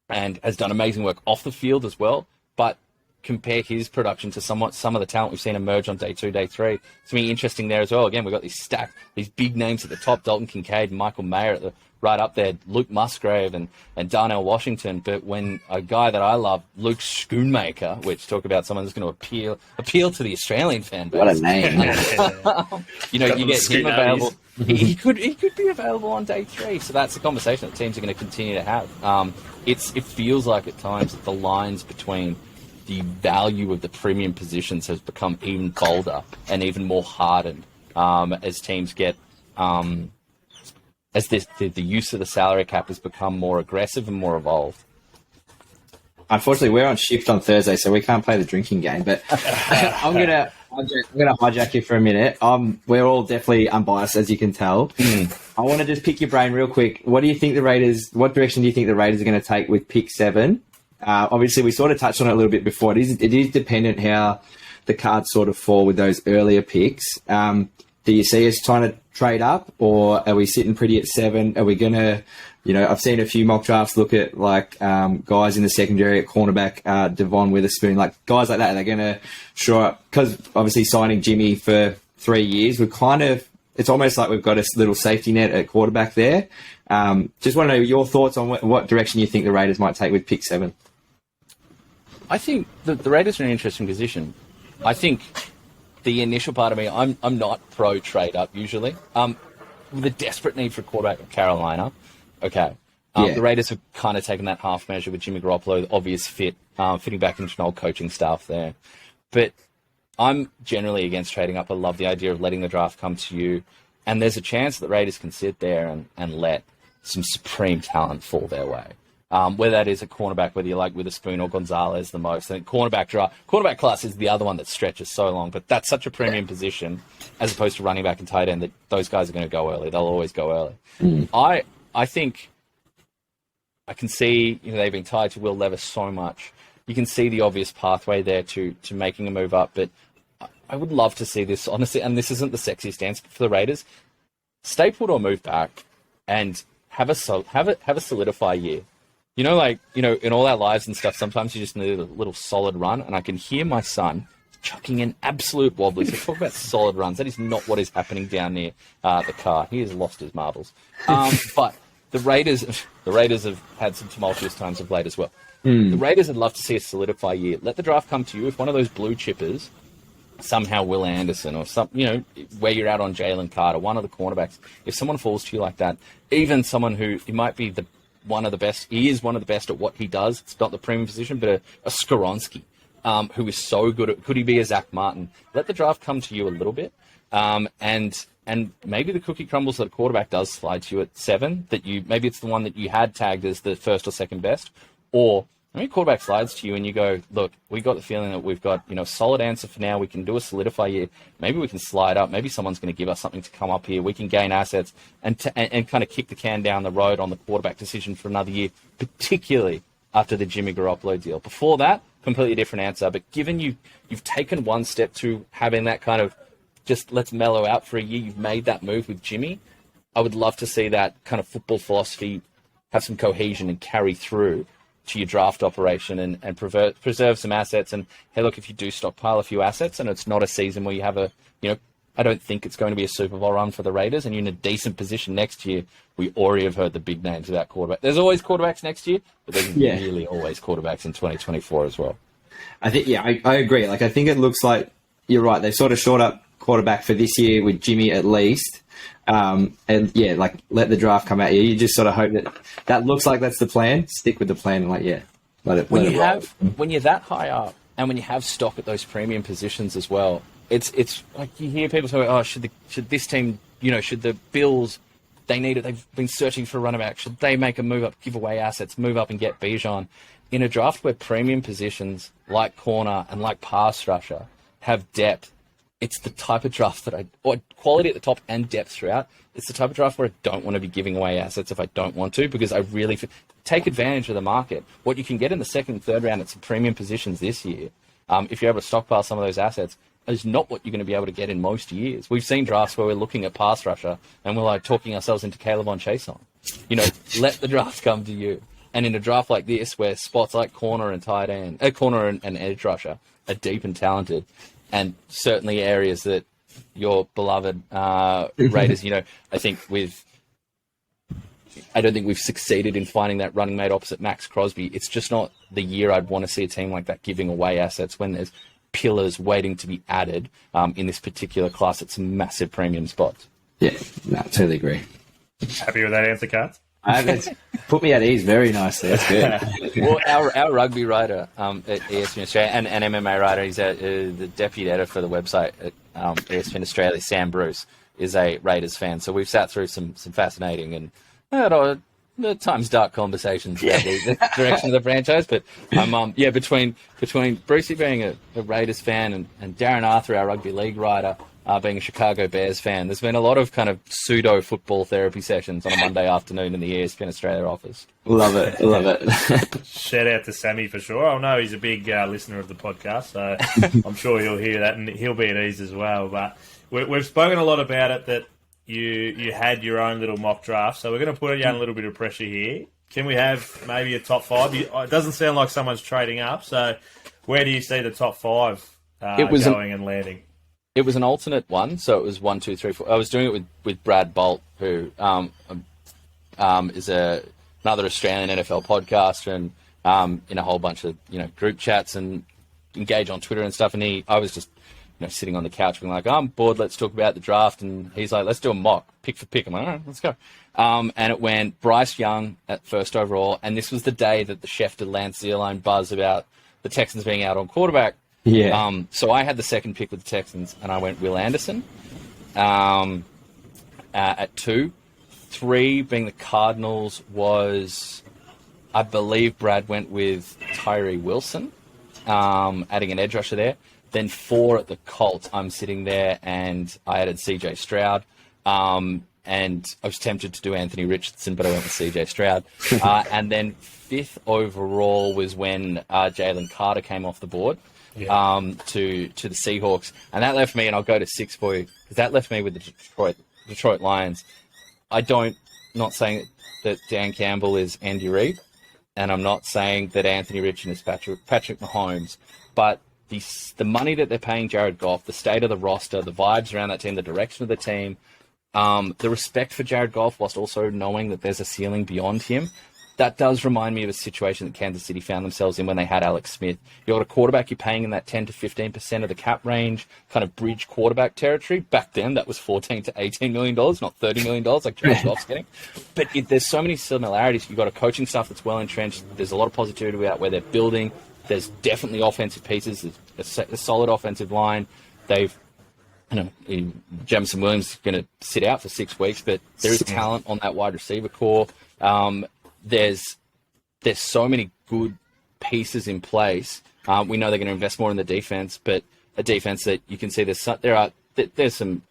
and has done amazing work off the field as well, but compare his production to some of the talent we've seen emerge on day 2, day 3. It's going to be interesting there as well. Again, we've got these big names at the top, Dalton Kincaid and Michael Mayer at the right up there, Luke Musgrave and Darnell Washington. But when a guy that I love, Luke Schoonmaker, which talk about someone who's going to appeal to the Australian fan base. What a name. You get him available. He could be available on day 3. So that's a conversation that teams are going to continue to have. It feels like at times that the lines between the value of the premium positions has become even bolder and even more hardened as teams get as the use of the salary cap has become more aggressive and more evolved. Unfortunately, we're on shift on Thursday, so we can't play the drinking game. But I'm gonna hijack you for a minute. We're all definitely unbiased, as you can tell. I want to just pick your brain real quick. What do you think what direction do you think the Raiders are going to take with pick 7? Obviously, we sort of touched on it a little bit before. It is dependent how the cards sort of fall with those earlier picks. Do you see us trying to trade up, or are we sitting pretty at 7? Are we going to, I've seen a few mock drafts look at like guys in the secondary at cornerback, Devon Witherspoon, like guys like that. They're going to shore up because obviously signing Jimmy for 3 years, it's almost like we've got a little safety net at quarterback there. Just want to know your thoughts on what direction you think the Raiders might take with pick 7. I think the Raiders are in an interesting position. I think the initial part of me, I'm not pro trade up usually. With a desperate need for a quarterback of Carolina, okay. The Raiders have kind of taken that half measure with Jimmy Garoppolo, the obvious fitting back into an old coaching staff there. But I'm generally against trading up. I love the idea of letting the draft come to you. And there's a chance that Raiders can sit there and let some supreme talent fall their way. Whether that is a cornerback, whether you like Witherspoon or Gonzalez the most. I think cornerback class is the other one that stretches so long, but that's such a premium position as opposed to running back and tight end that those guys are going to go early. They'll always go early. I think I can see, they've been tied to Will Levis so much. You can see the obvious pathway there to making a move up, but I would love to see this, honestly, and this isn't the sexiest answer for the Raiders. Stay put or move back and have a solidify year. In all our lives and stuff, sometimes you just need a little solid run, and I can hear my son chucking an absolute wobbly. So talk about solid runs. That is not what is happening down near the car. He has lost his marbles. But the Raiders have had some tumultuous times of late as well. The Raiders would love to see a solidify year. Let the draft come to you. If one of those blue chippers, somehow Will Anderson or where you're out on Jalen Carter, one of the cornerbacks, if someone falls to you like that, even someone who he might be one of the best at what he does. It's not the premium position, but a Skoronski, who is so good at, could he be a Zach Martin? Let the draft come to you a little bit. And maybe the cookie crumbles that a quarterback does slide to you at 7, maybe it's the one that you had tagged as the first or second best, or maybe quarterback slides to you and you go, look, we got the feeling that we've got, a solid answer for now. We can do a solidify year. Maybe we can slide up. Maybe someone's going to give us something to come up here. We can gain assets and kind of kick the can down the road on the quarterback decision for another year, particularly after the Jimmy Garoppolo deal. Before that, completely different answer. But given you've taken one step to having that kind of just let's mellow out for a year, you've made that move with Jimmy, I would love to see that kind of football philosophy have some cohesion and carry through to your draft operation and preserve some assets. And hey, look, if you do stockpile a few assets and it's not a season where you have I don't think it's going to be a Super Bowl run for the Raiders and you're in a decent position next year, we already have heard the big names of that quarterback. There's always quarterbacks next year, but there's really always quarterbacks in 2024 as well. I think, I agree. Like, I think it looks like you're right. They've sort of shored up quarterback for this year with Jimmy at least. Let the draft come out here. You just sort of hope that looks like that's the plan. Stick with the plan and let it when you're that high up and when you have stock at those premium positions as well, it's like you hear people say, oh, should this team, should the Bills, they need it, they've been searching for a running back, should they make a move up, give away assets, move up and get Bijan? In a draft where premium positions like corner and like pass rusher have depth, it's the type of draft or quality at the top and depth throughout, it's the type of draft where I don't want to be giving away assets if I don't want to, because I really take advantage of the market. What you can get in the second and third round at some premium positions this year, if you're able to stockpile some of those assets, is not what you're going to be able to get in most years. We've seen drafts where we're looking at pass rusher and we're talking ourselves into Caleb on Chase on. Let the draft come to you. And in a draft like this, where spots like corner and tight end, corner and edge rusher are deep and talented, and certainly areas that your beloved Raiders, I don't think we've succeeded in finding that running mate opposite Max Crosby. It's just not the year I'd want to see a team like that giving away assets when there's pillars waiting to be added in this particular class at some massive premium spots. Yeah, no, totally agree. Happy with that answer, Katz? That's put me at ease very nicely. That's good. Well, our rugby writer at ESPN Australia and MMA writer, he's the deputy editor for the website at ESPN Australia, Sam Bruce, is a Raiders fan. So we've sat through some fascinating and at times dark conversations about the direction of the franchise. But I'm between Brucey being a Raiders fan and Darren Arthur, our rugby league writer, being a Chicago Bears fan, there's been a lot of kind of pseudo football therapy sessions on a Monday afternoon in the ESPN Australia office. Love it. Shout out to Sammy for sure. I know he's a big listener of the podcast, so I'm sure he'll hear that and he'll be at ease as well. But we've spoken a lot about it, that you had your own little mock draft, so we're going to put you on a little bit of pressure here. Can we have maybe a top 5? It doesn't sound like someone's trading up, so where do you see the top 5 going and landing? It was an alternate one, so it was 1, 2, 3, 4. I was doing it with Brad Bolt, who is another Australian NFL podcaster, and in a whole bunch of group chats and engage on Twitter and stuff. And I was just sitting on the couch being like, I'm bored, let's talk about the draft. And he's like, let's do a mock, pick for pick. I'm like, all right, let's go. And it went Bryce Young at first overall, and this was the day that the Schefter Lance Zierlein buzz about the Texans being out on quarterback. Yeah. So I had the second pick with the Texans, and I went Will Anderson at 2. 3, being the Cardinals, was, I believe Brad went with Tyree Wilson, adding an edge rusher there. Then 4 at the Colts, I'm sitting there, and I added CJ Stroud. and I was tempted to do Anthony Richardson, but I went with CJ Stroud. And then 5th overall was when Jalen Carter came off the board to the Seahawks. And that left me, and I'll go to 6 for you, because that left me with the Detroit Lions. Not saying that Dan Campbell is Andy Reid, and I'm not saying that Anthony Richardson is Patrick Mahomes, but the money that they're paying Jared Goff, the state of the roster, the vibes around that team, the direction of the team, the respect for Jared Goff, whilst also knowing that there's a ceiling beyond him, that does remind me of a situation that Kansas City found themselves in when they had Alex Smith. You've got a quarterback you're paying in that 10 to 15% of the cap range, kind of bridge quarterback territory. Back then, that was $14 to $18 million, not $30 million like Jared Goff's getting. But there's so many similarities. You've got a coaching staff that's well entrenched. There's a lot of positivity about where they're building. There's definitely offensive pieces. There's a solid offensive line. Jamison Williams is going to sit out for 6 weeks, but there is talent on that wide receiver core. There's so many good pieces in place. We know they're going to invest more in the defense, but a defense that you can see there's some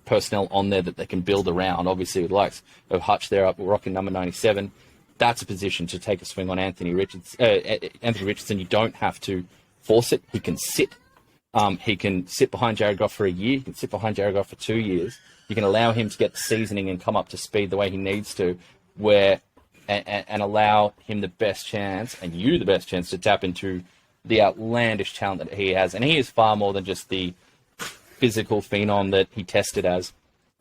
personnel on there that they can build around. Obviously, with likes of Hutch there up rocking number 97. That's a position to take a swing on Anthony Richardson. You don't have to force it. He can sit. He can sit behind Jared Goff for a year. He can sit behind Jared Goff for 2 years. You can allow him to get the seasoning and come up to speed the way he needs to, and allow him the best chance, and you the best chance, to tap into the outlandish talent that he has. And he is far more than just the physical phenom that he tested as.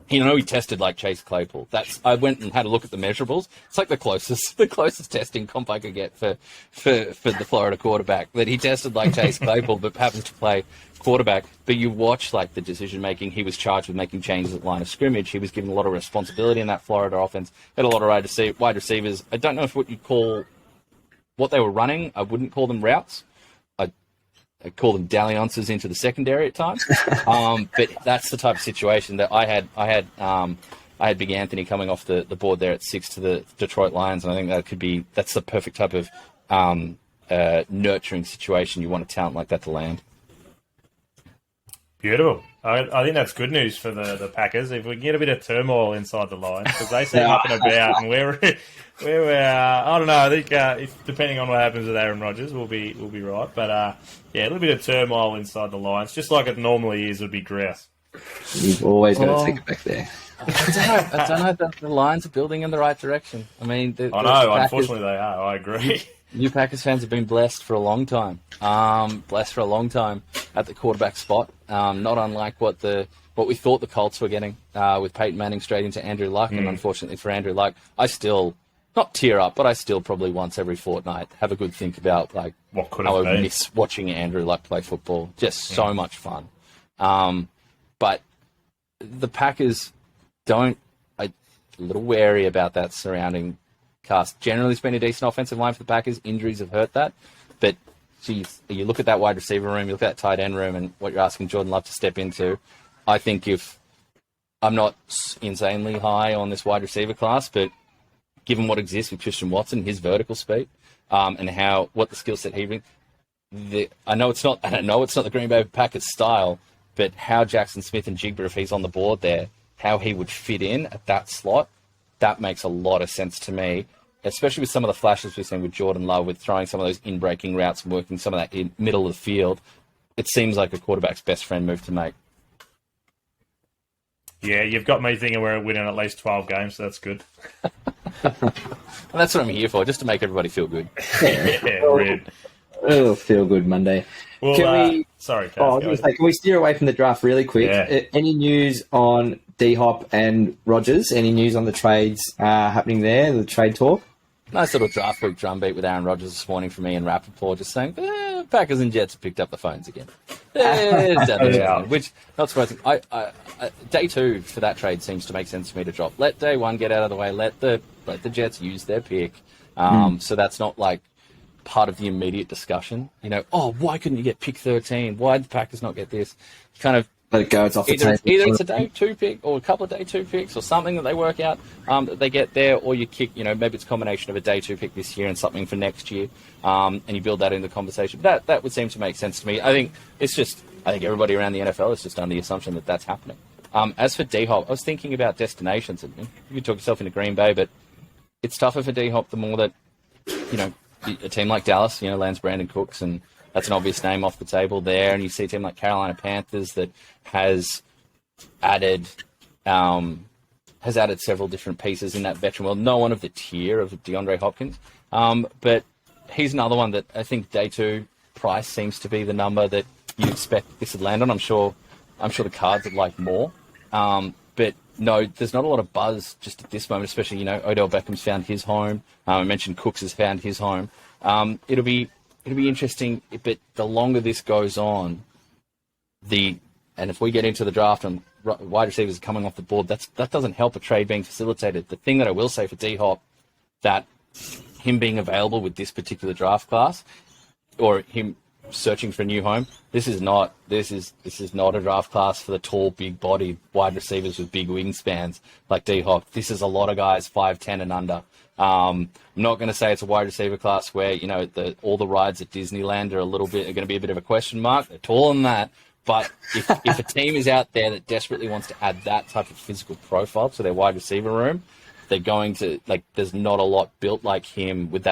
He tested like Chase Claypool. I went and had a look at the measurables. It's like the closest testing comp I could get for the Florida quarterback. That he tested like Chase Claypool, but happens to play quarterback. But you watch like the decision making. He was charged with making changes at line of scrimmage. He was given a lot of responsibility in that Florida offense. Had a lot of wide receivers. I don't know if what they were running. I wouldn't call them routes. I call them dalliances into the secondary at times. But that's the type of situation that I had Big Anthony coming off the board there at 6 to the Detroit Lions, and I think that's the perfect type of nurturing situation you want a talent like that to land. Beautiful. I think that's good news for the Packers. If we can get a bit of turmoil inside the Lions, because they seem up and about, and we're I don't know. I think if depending on what happens with Aaron Rodgers, we'll be right. But a little bit of turmoil inside the Lions, just like it normally is, would be grouse. You've always got to take it back there. I don't know if the Lions are building in the right direction. I mean, the Packers, unfortunately they are. I agree. You Packers fans have been blessed for a long time. At the quarterback spot. Not unlike what we thought the Colts were getting with Peyton Manning straight into Andrew Luck. And unfortunately for Andrew Luck, I still, not tear up, but I still probably once every fortnight have a good think about like what could how have I been. miss watching Andrew Luck play football. Just so much fun. But the Packers a little wary about that surrounding cast. Generally, it's been a decent offensive line for the Packers. Injuries have hurt that. But, geez, you look at that wide receiver room, you look at that tight end room, and what you're asking Jordan Love to step into, I think if I'm not insanely high on this wide receiver class, but given what exists with Christian Watson, his vertical speed, and what the skill set he brings, I know it's not the Green Bay Packers style, but how Jackson Smith and Jigba, if he's on the board there, how he would fit in at that slot, that makes a lot of sense to me, especially with some of the flashes we've seen with Jordan Love, with throwing some of those in-breaking routes and working some of that in middle of the field. It seems like a quarterback's best friend move to make. Yeah, you've got me thinking we're winning at least 12 games, so that's good. And that's what I'm here for, just to make everybody feel good. Red. It'll feel good Monday. Well, Can we? Sorry, Kaz, I was going to say, can we steer away from the draft really quick? Yeah. Any news on D-Hop and Rodgers? Any news on the trades happening there, the trade talk? Nice little draft week drumbeat with Aaron Rodgers this morning for me and Rappaport, just saying, Packers and Jets have picked up the phones again. Which, not surprising. Day 2 for that trade seems to make sense for me to drop. Let day 1 get out of the way. Let the Jets use their pick. So that's not like part of the immediate discussion. Why couldn't you get pick 13? Why did the Packers not get this? Kind of Let it go. It's off the table. Either it's a day 2 pick or a couple of day 2 picks or something that they work out that they get there, or you kick, maybe it's a combination of a day 2 pick this year and something for next year, and you build that into the conversation. That would seem to make sense to me. I think everybody around the NFL is just under the assumption that that's happening. As for D-Hop, I was thinking about destinations. And you could talk yourself into Green Bay, but it's tougher for D-Hop the more that, a team like Dallas, lands Brandon Cooks, and that's an obvious name off the table there. And you see a team like Carolina Panthers that has added several different pieces in that veteran world. No one of the tier of DeAndre Hopkins. But he's another one that I think day two price seems to be the number that you expect this would land on. I'm sure the Cards would like more. But no, there's not a lot of buzz just at this moment, especially, Odell Beckham's found his home. I mentioned Cooks has found his home. It'll be interesting, but the longer this goes on, and if we get into the draft and wide receivers coming off the board, that doesn't help a trade being facilitated. The thing that I will say for D-Hop, that him being available with this particular draft class, or him searching for a new home, this is not a draft class for the tall, big-bodied wide receivers with big wingspans like D-Hop. This is a lot of guys 5'10" and under. I'm not going to say it's a wide receiver class where all the rides at Disneyland are going to be a bit of a question mark. They're taller than that. But if a team is out there that desperately wants to add that type of physical profile to their wide receiver room, they're going to, there's not a lot built like him with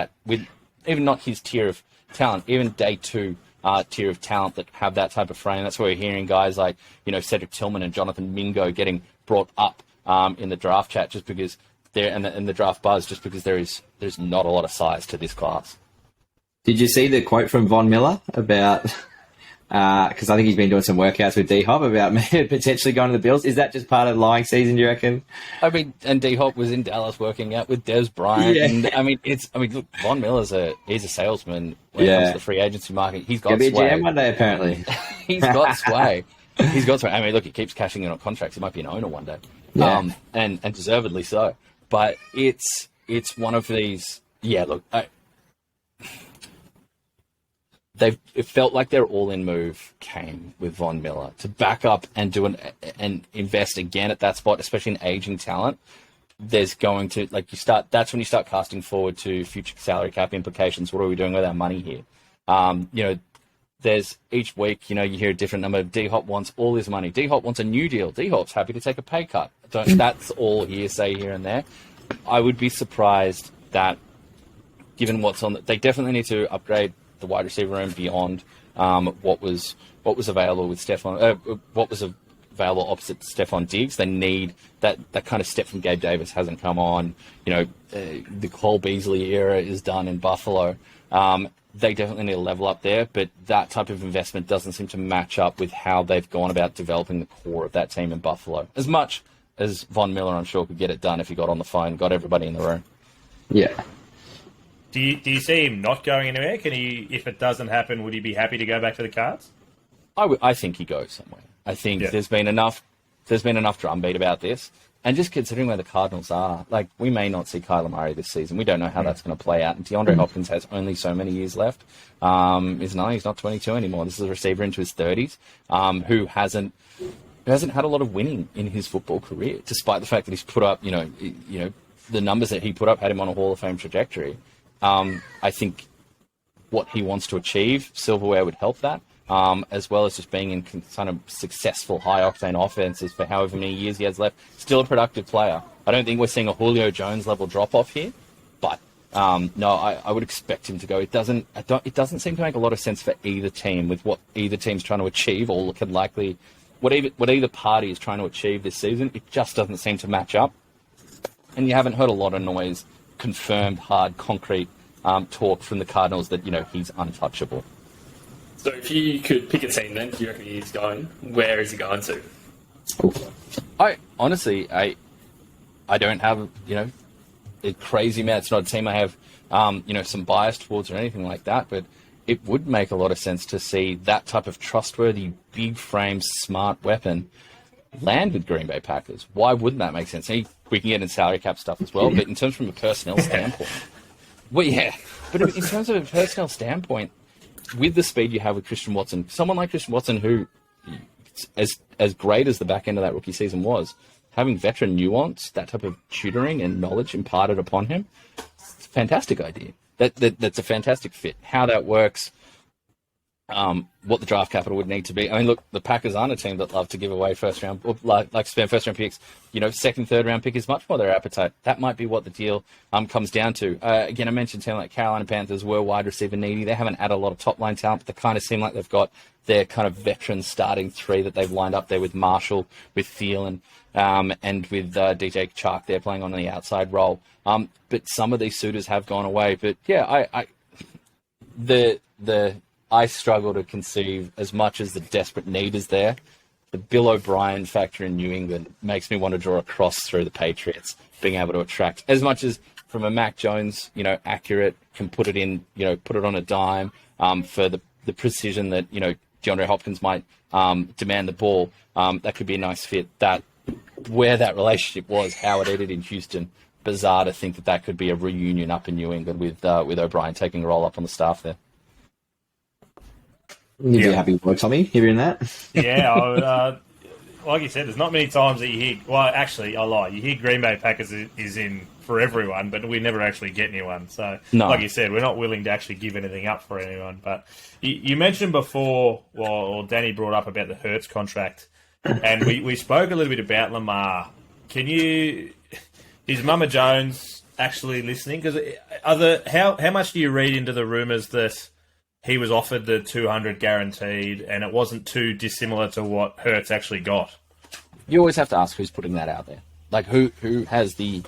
even not his tier of talent, even day two tier of talent that have that type of frame. That's where we're hearing guys like, Cedric Tillman and Jonathan Mingo getting brought up in the draft chat just because and the draft buzz, just because there's not a lot of size to this class. Did you see the quote from Von Miller about, because I think he's been doing some workouts with D-Hop about potentially going to the Bills? Is that just part of lying season, do you reckon? I mean, and D-Hop was in Dallas working out with Des Bryant. Yeah. And look, Von Miller's he's a salesman when it comes to the free agency market. He's got sway. He'll be a GM one day, apparently. He's got sway. He's got sway. I mean, look, he keeps cashing in on contracts. He might be an owner one day. Yeah. And deservedly so. But it's one of these, look, it felt like their all-in move came with Von Miller to back up and and invest again at that spot, especially in aging talent. There's going to, that's when you start casting forward to future salary cap implications. What are we doing with our money here? There's each week, you hear a different number. D-Hop wants all his money. D-Hop wants a new deal. D-Hop's happy to take a pay cut. That's all hearsay here and there. I would be surprised that, given what's on, they definitely need to upgrade the wide receiver room beyond what was available with what was available opposite Stephon Diggs. They need that kind of step from Gabe Davis hasn't come on. The Cole Beasley era is done in Buffalo. They definitely need to level up there, but that type of investment doesn't seem to match up with how they've gone about developing the core of that team in Buffalo. As much as Von Miller, I'm sure, could get it done if he got on the phone, got everybody in the room. Yeah. Do you see him not going anywhere? Can he, if it doesn't happen, would he be happy to go back to the Cards? I think he goes somewhere. I think there's been enough drumbeat about this. And just considering where the Cardinals are, we may not see Kyler Murray this season. We don't know how that's going to play out. And DeAndre Hopkins has only so many years left. He's not 22 anymore. This is a receiver into his 30s who hasn't had a lot of winning in his football career, despite the fact that he's put up, the numbers that he put up had him on a Hall of Fame trajectory. I think what he wants to achieve, silverware would help that. As well as just being in kind of successful high-octane offenses for however many years he has left. Still a productive player. I don't think we're seeing a Julio Jones-level drop-off here, but no, I would expect him to go. It doesn't seem to make a lot of sense for either team with what either team's trying to achieve or can likely... What either party is trying to achieve this season, it just doesn't seem to match up. And you haven't heard a lot of noise, confirmed, hard, concrete talk from the Cardinals that, he's untouchable. So if you could pick a team then, do you reckon he's going? Where is he going to? I don't have, a crazy amount. It's not a team I have, some bias towards or anything like that, but it would make a lot of sense to see that type of trustworthy, big frame, smart weapon land with Green Bay Packers. Why wouldn't that make sense? We can get in salary cap stuff as well, but in terms from a personnel standpoint, but in terms of a personnel standpoint, with the speed you have with Christian Watson, someone like Christian Watson who, as great as the back end of that rookie season was, having veteran nuance, that type of tutoring and knowledge imparted upon him, it's a fantastic idea. That's a fantastic fit. How that works, what the draft capital would need to be. I mean, look, the Packers aren't a team that love to give away first round, or like spend first round picks. Second, third round pick is much more their appetite. That might be what the deal comes down to. Again, I mentioned team like Carolina Panthers were wide receiver needy. They haven't added a lot of top line talent, but they kind of seem like they've got their kind of veteran starting three that they've lined up there with Marshall, with Thielen, and with DJ Chark. They're playing on the outside role. But some of these suitors have gone away. But yeah, I struggle to conceive, as much as the desperate need is there, the Bill O'Brien factor in New England makes me want to draw a cross through the Patriots being able to attract, as much as from a Mac Jones, accurate, can put it in, put it on a dime, for the precision that, DeAndre Hopkins might demand the ball. That could be a nice fit. That where that relationship was, how it ended in Houston, bizarre to think that could be a reunion up in New England with O'Brien taking a role up on the staff there. You'd be happy with Tommy hearing that. Yeah, like you said, there's not many times that you hear. Well, actually, I lie. You hear Green Bay Packers is in for everyone, but we never actually get anyone. So, like you said, we're not willing to actually give anything up for anyone. But you mentioned before, or Danny brought up about the Hurts contract, and we spoke a little bit about Lamar. Is Mama Jones actually listening? Because how much do you read into the rumours that he was offered the 200 guaranteed, and it wasn't too dissimilar to what Hurts actually got? You always have to ask who's putting that out there. Like who has the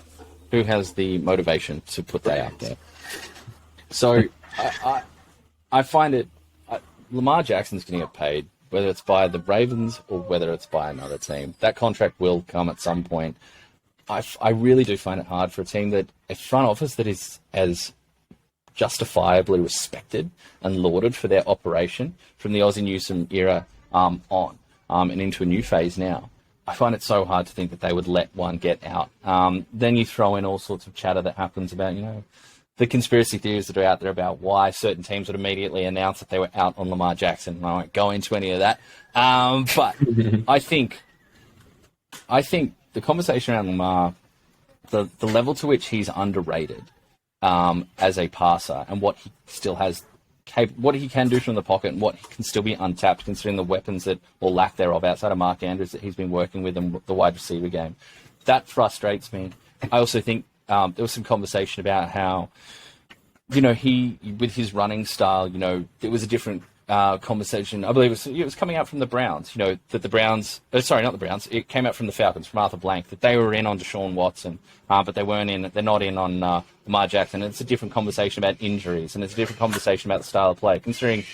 motivation to put that out there. So I find it. Lamar Jackson's going to get paid, whether it's by the Ravens or whether it's by another team. That contract will come at some point. I really do find it hard for a front office that is as justifiably respected and lauded for their operation from the Ozzie Newsome era on and into a new phase now. I find it so hard to think that they would let one get out. Then you throw in all sorts of chatter that happens about, the conspiracy theories that are out there about why certain teams would immediately announce that they were out on Lamar Jackson. I won't go into any of that. But I think the conversation around Lamar, the level to which he's underrated as a passer, and what he still has, what he can do from the pocket, and what can still be untapped, considering the weapons that, or lack thereof, outside of Mark Andrews that he's been working with in the wide receiver game. That frustrates me. I also think there was some conversation about how, he, with his running style, there was a different conversation. I believe it was coming out from the Browns, that the Browns, sorry, not the Browns, it came out from the Falcons, from Arthur Blank, that they were in on Deshaun Watson, but they're not in on Lamar Jackson. And it's a different conversation about injuries, and it's a different conversation about the style of play, considering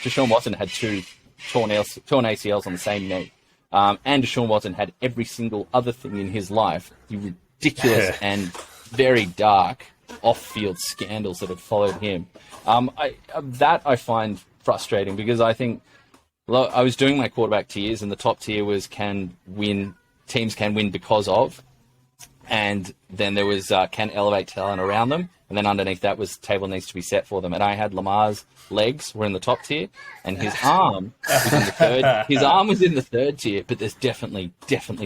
Deshaun Watson had two torn ACLs on the same knee, and Deshaun Watson had every single other thing in his life, the ridiculous and very dark off-field scandals that have followed him. I find frustrating, because I think I was doing my quarterback tiers, and the top tier was teams can win because of, and then there was can elevate talent around them, and then underneath that was table needs to be set for them. And I had Lamar's legs were in the top tier, and his arm was in the third. His arm was in the third tier, but there's definitely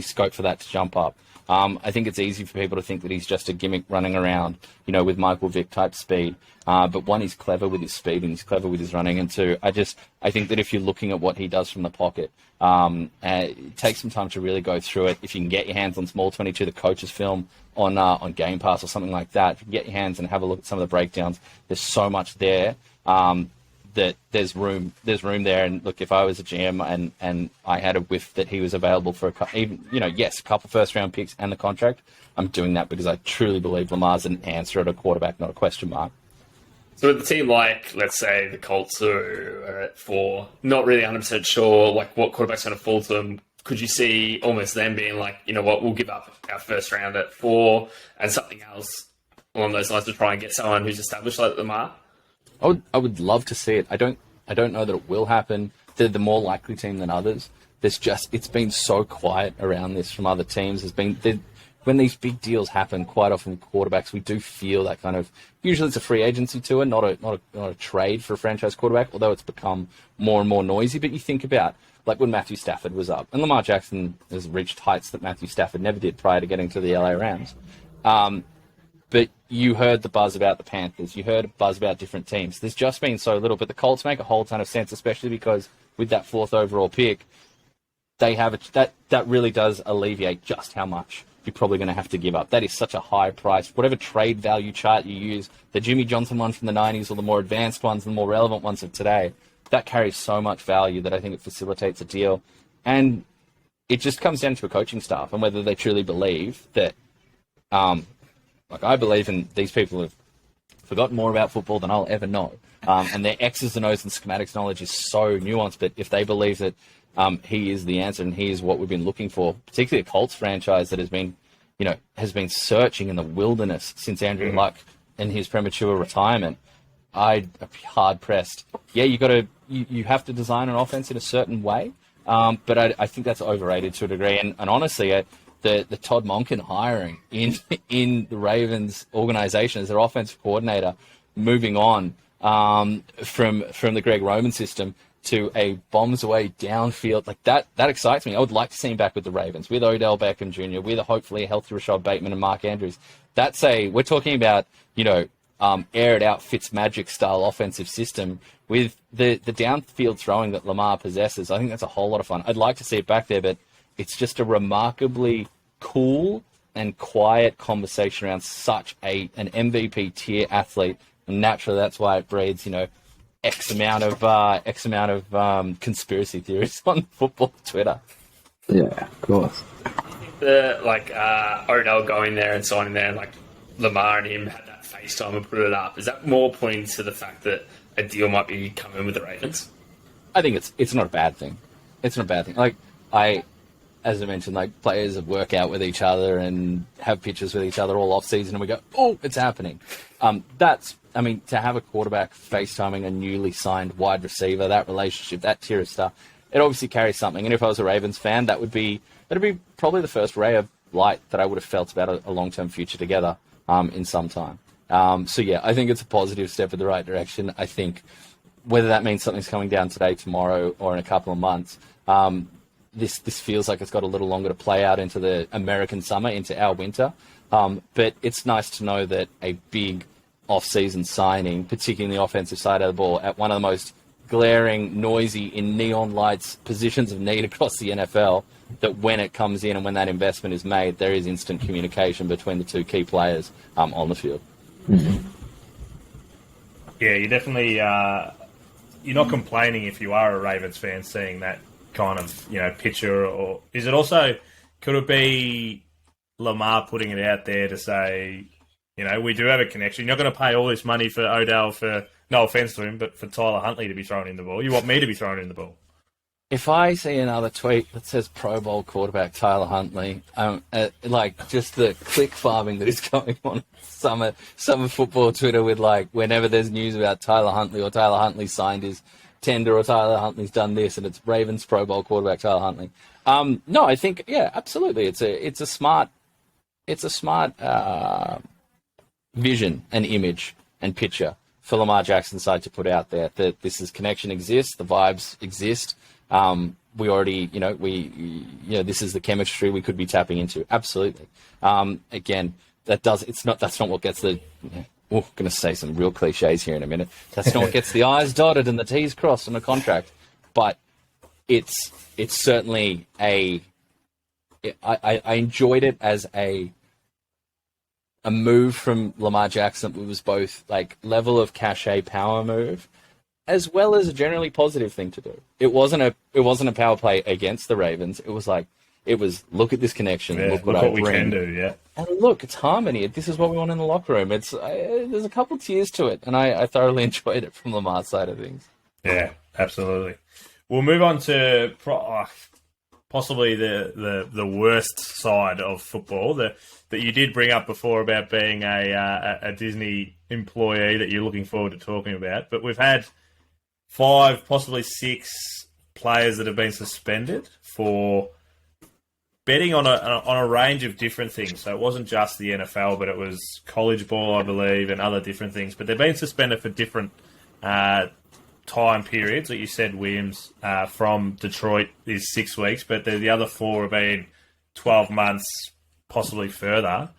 scope for that to jump up. I think it's easy for people to think that he's just a gimmick running around, with Michael Vick type speed. But one, he's clever with his speed, and he's clever with his running. And two, I think that if you're looking at what he does from the pocket, it takes some time to really go through it. If you can get your hands on Small 22, the coach's film on Game Pass or something like that, if you can get your hands and have a look at some of the breakdowns, there's so much there. That there's room there. And look, if I was a GM and I had a whiff that he was available for a couple first round picks and the contract, I'm doing that because I truly believe Lamar's an answer at a quarterback, not a question mark. So with a team like, let's say, the Colts are at 4, not really 100% sure what quarterback's going to fall to them, could you see almost them being like, we'll give up our first round at 4 and something else along those lines to try and get someone who's established like Lamar? I would love to see it. I don't know that it will happen. They're the more likely team than others. It's been so quiet around this from other teams. When these big deals happen, quite often quarterbacks, we do feel that kind of, usually it's a free agency tour, not a trade for a franchise quarterback, although it's become more and more noisy. But you think about, like when Matthew Stafford was up, and Lamar Jackson has reached heights that Matthew Stafford never did prior to getting to the LA Rams. But But you heard the buzz about the Panthers. You heard a buzz about different teams. There's just been so little. But the Colts make a whole ton of sense, especially because with that 4th overall pick, they have that really does alleviate just how much you're probably going to have to give up. That is such a high price. Whatever trade value chart you use, the Jimmy Johnson one from the 90s or the more advanced ones, the more relevant ones of today, that carries so much value that I think it facilitates a deal. And it just comes down to a coaching staff and whether they truly believe that, I believe in these people have forgotten more about football than I'll ever know. And their X's and O's and schematics knowledge is so nuanced, but if they believe that he is the answer and he is what we've been looking for, particularly a Colts franchise that has been searching in the wilderness since Andrew Luck and his premature retirement, I'd be hard pressed. Yeah, you have to design an offense in a certain way, but I think that's overrated to a degree. And honestly, the Todd Monken hiring in the Ravens organization as their offensive coordinator, moving on from the Greg Roman system to a bombs away downfield, like that excites me. I would like to see him back with the Ravens, with Odell Beckham Jr., with hopefully a healthy Rashad Bateman and Mark Andrews. We're talking about, air it out Fitzmagic style offensive system with the downfield throwing that Lamar possesses. I think that's a whole lot of fun. I'd like to see it back there, but it's just a remarkably cool and quiet conversation around such an MVP tier athlete. And naturally, that's why it breeds, X amount of conspiracy theories on football Twitter. Yeah, of course. Odell going there and signing there, and Lamar and him had that FaceTime and put it up. Is that more pointing to the fact that a deal might be coming with the Ravens? I think it's not a bad thing. It's not a bad thing. As I mentioned, players that work out with each other and have pictures with each other all off season, and we go, oh, it's happening. To have a quarterback FaceTiming a newly signed wide receiver, that relationship, that tier of stuff, it obviously carries something. And if I was a Ravens fan, that'd be probably the first ray of light that I would have felt about a long-term future together in some time. I think it's a positive step in the right direction. I think whether that means something's coming down today, tomorrow, or in a couple of months, this feels like it's got a little longer to play out into the American summer, into our winter. But it's nice to know that a big off-season signing, particularly in the offensive side of the ball, at one of the most glaring, noisy, in neon lights positions of need across the NFL, that when it comes in and when that investment is made, there is instant communication between the two key players on the field. Mm-hmm. Yeah, you definitely you're not complaining if you are a Ravens fan seeing that kind of picture. Or is it also, could it be Lamar putting it out there to say, we do have a connection. You're not going to pay all this money for Odell, for no offense to him, but for Tyler Huntley to be thrown in the ball. You want me to be thrown in the ball. If I see another tweet that says Pro Bowl quarterback Tyler Huntley, just the click farming that is going on summer football Twitter with whenever there's news about Tyler Huntley or Tyler Huntley signed his tender or Tyler Huntley's done this and it's Ravens Pro Bowl quarterback Tyler Huntley. No, I think absolutely. It's a smart vision and image and picture for Lamar Jackson's side to put out there that this connection exists, the vibes exist. We already, this is the chemistry we could be tapping into. Absolutely. Again, that's not what gets the, we're going to say some real cliches here in a minute. That's not what gets the I's dotted and the T's crossed on a contract, but it's certainly I enjoyed it as a move from Lamar Jackson that was both level of cachet power move, as well as a generally positive thing to do. It wasn't a power play against the Ravens. It was look at this connection. Yeah, look what we bring. can do. Yeah, and look, it's harmony. This is what we want in the locker room. There's a couple tears to it, and I thoroughly enjoyed it from Lamar's side of things. Yeah, absolutely. We'll move on to possibly the worst side of football that you did bring up before about being a Disney employee that you're looking forward to talking about. But we've had 5, possibly 6 players that have been suspended for betting on a range of different things. So it wasn't just the NFL, but it was college ball, I believe, and other different things. But they've been suspended for different time periods. Like you said, Williams from Detroit is 6 weeks, but the other 4 have been 12 months, possibly further.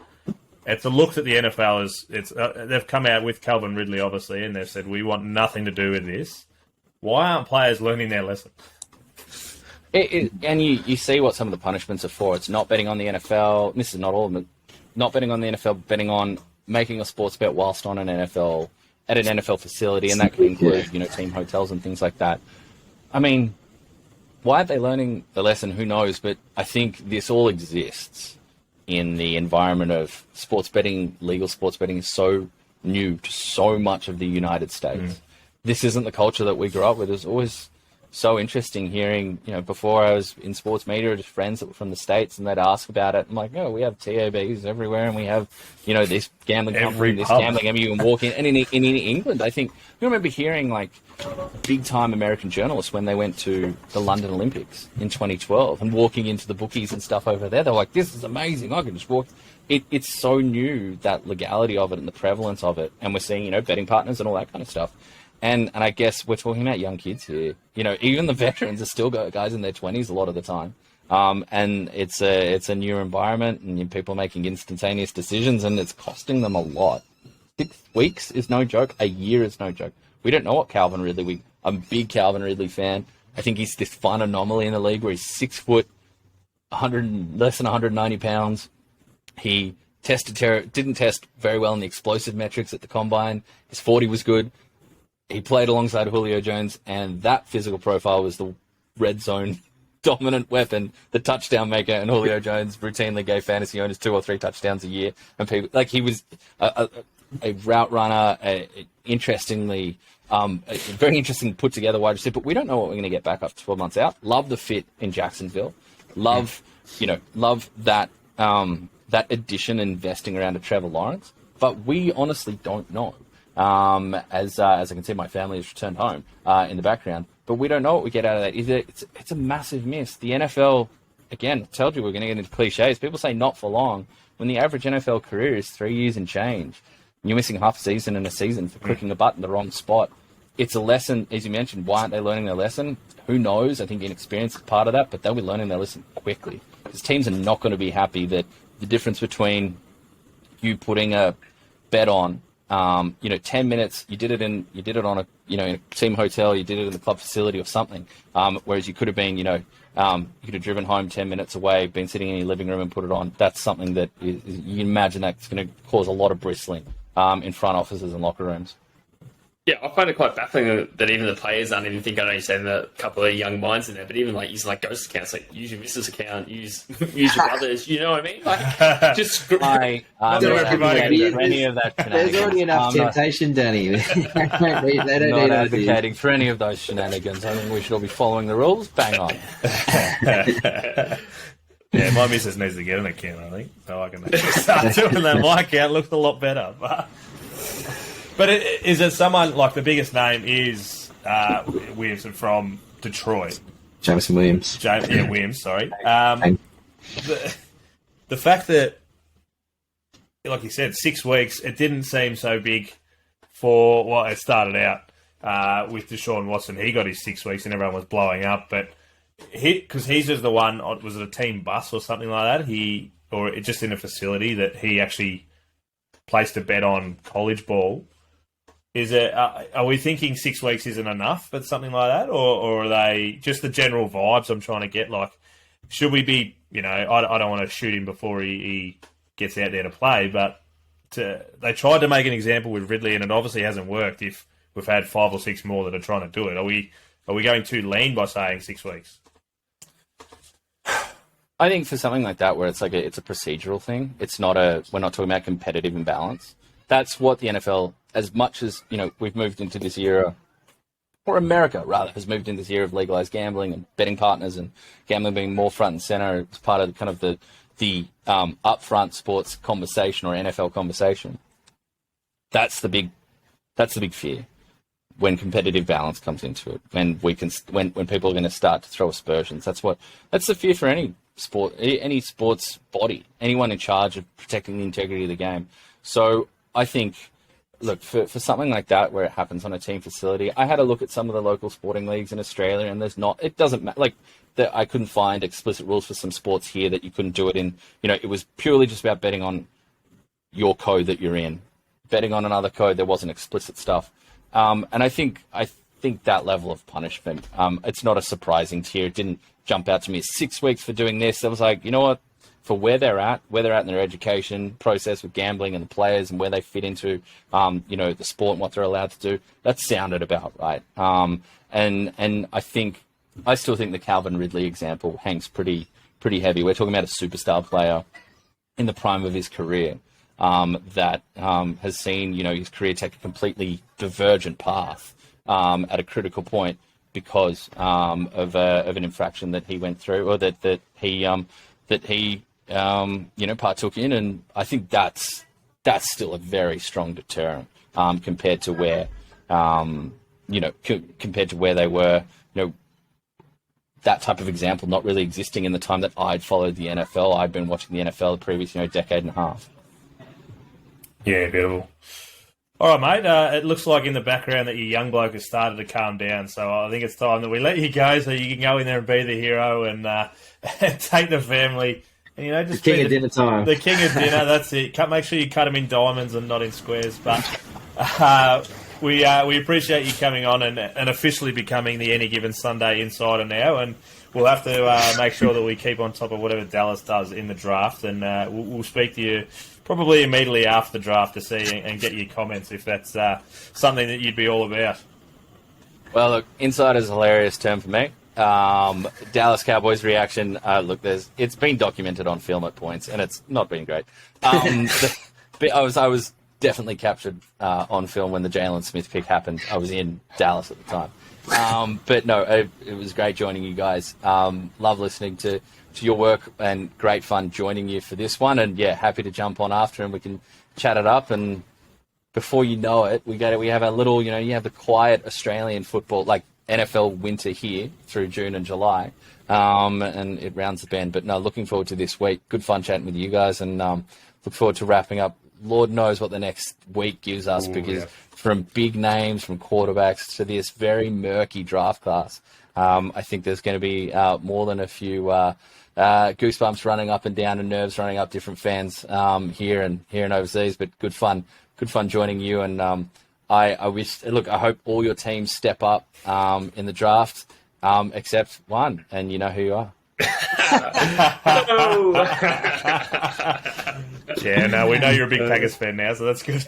it's a look that the NFL they've come out with Calvin Ridley, obviously, and they've said, we want nothing to do with this. Why aren't players learning their lesson? And you see what some of the punishments are for. It's not betting on the NFL. This is not all of them. Not betting on the NFL, betting on making a sports bet whilst on at an NFL facility, and that could include, team hotels and things like that. I mean, why aren't they learning the lesson? Who knows? But I think this all exists in the environment of sports betting. Legal sports betting is so new to so much of the United States. This isn't the culture that we grew up with. It was always so interesting hearing, before I was in sports media, just friends that were from the States, and they'd ask about it. I'm like, we have TABs everywhere, and we have, this gambling company, this gambling MU, and walk in. And in England, I think, I remember hearing, like, big-time American journalists when they went to the London Olympics in 2012 and walking into the bookies and stuff over there. They're like, this is amazing. I can just walk. It's so new, that legality of it and the prevalence of it. And we're seeing, betting partners and all that kind of stuff. And I guess we're talking about young kids here. Even the veterans are still guys in their 20s a lot of the time. And it's a new environment, and people are making instantaneous decisions, and it's costing them a lot. 6 weeks is no joke. A year is no joke. We don't know what Calvin Ridley. I'm a big Calvin Ridley fan. I think he's this fun anomaly in the league where he's 6 foot, less than 190 pounds. He didn't test very well in the explosive metrics at the combine. His 40 was good. He played alongside Julio Jones, and that physical profile was the red zone dominant weapon, the touchdown maker, and Julio Jones routinely gave fantasy owners 2 or 3 touchdowns a year. And people, like, he was a route runner, very interesting put together wide receiver, but we don't know what we're going to get back after 12 months out. Love the fit in Jacksonville. Love that addition investing around a Trevor Lawrence, but we honestly don't know. As I can see, my family has returned home in the background, but we don't know what we get out of that. It's a massive miss. The NFL, again, I told you we're going to get into cliches. People say not for long, when the average NFL career is 3 years and change, and you're missing half a season and a season for clicking a button in the wrong spot. It's a lesson, as you mentioned. Why aren't they learning their lesson? Who knows? I think inexperience is part of that, but they'll be learning their lesson quickly, because teams are not going to be happy that the difference between you putting a bet on 10 minutes, you did it on a, in a team hotel, you did it in the club facility or something. Whereas you could have been, you could have driven home 10 minutes away, been sitting in your living room and put it on. That's something that you imagine that's going to cause a lot of bristling in front offices and locker rooms. Yeah, I find it quite baffling that even the players aren't even thinking. I know you said a couple of young minds in there, but even like using like ghost accounts, like use your missus account, use your brothers. You know what I mean? Like, just I'm not advocating for any of that. There's already enough temptation, Danny. They don't not need advocating for any of those shenanigans. I think we should all be following the rules. Bang on. Yeah, my missus needs to get an account, I think, so I can start doing that. My account looks a lot better. But is it someone like the biggest name is Williamson from Detroit? Jameson Williams. Williams, sorry. The fact that, like you said, 6 weeks, it didn't seem so big for what it started out with Deshaun Watson. He got his 6 weeks and everyone was blowing up, but because he's just the one, was it a team bus or something like that? Or just in a facility that he actually placed a bet on college ball. Is it? Are we thinking 6 weeks isn't enough for something like that, or are they just the general vibes I'm trying to get? Like, should we be? I don't want to shoot him before he gets out there to play, but they tried to make an example with Ridley, and it obviously hasn't worked. If we've had 5 or 6 more that are trying to do it, are we going too lean by saying 6 weeks? I think for something like that, where it's it's a procedural thing, it's not we're not talking about competitive imbalance. That's what the NFL, as much as, we've moved into this era, or America, rather, has moved into this era of legalized gambling and betting partners and gambling being more front and center as part of kind of the upfront sports conversation or NFL conversation. That's the big fear when competitive balance comes into it, when people are going to start to throw aspersions. That's the fear for any sport, any sports body, anyone in charge of protecting the integrity of the game. So I think, look, for something like that where it happens on a team facility, I had a look at some of the local sporting leagues in Australia, and it doesn't matter. I couldn't find explicit rules for some sports here that you couldn't do it in. It was purely just about betting on, your code that you're in. Betting on another code, there wasn't explicit stuff. And I think that level of punishment, it's not a surprising tier. It didn't jump out to me as 6 weeks for doing this. I was like, you know what? For where they're at in their education process with gambling and the players and where they fit into, the sport and what they're allowed to do, that sounded about right. And I still think the Calvin Ridley example hangs pretty heavy. We're talking about a superstar player in the prime of his career that has seen, his career take a completely divergent path at a critical point because of an infraction that he went through or that he partook in, and I think that's still a very strong deterrent compared to where compared to where they were. That type of example not really existing in the time that I'd followed the NFL. I'd been watching the NFL the previous decade and a half. Yeah, beautiful. All right, mate. It looks like in the background that your young bloke has started to calm down, so I think it's time that we let you go so you can go in there and be the hero and take the family. And, just the king of dinner time. The king of dinner, that's it. Make sure you cut them in diamonds and not in squares. But we appreciate you coming on and officially becoming the Any Given Sunday insider now. And we'll have to make sure that we keep on top of whatever Dallas does in the draft. And we'll speak to you probably immediately after the draft to see and get your comments if that's something that you'd be all about. Well, look, insider is a hilarious term for me. Dallas Cowboys reaction. It's been documented on film at points, and it's not been great. I was definitely captured on film when the Jalen Smith pick happened. I was in Dallas at the time. But no, it was great joining you guys. Love listening to your work and great fun joining you for this one. And yeah, happy to jump on after and we can chat it up. And before you know it, we have a little, you have the quiet Australian football, like NFL winter here through June and July, and it rounds the bend. But no, looking forward to this week. Good fun chatting with you guys, and look forward to wrapping up. Lord knows what the next week gives us, because from big names, from quarterbacks to this very murky draft class, I think there's going to be more than a few goosebumps running up and down and nerves running up different fans here and overseas. But good fun joining you, and I wish. Look, I hope all your teams step up in the draft, except one, and you know who you are. Yeah, no, we know you're a big Packers fan now, so that's good.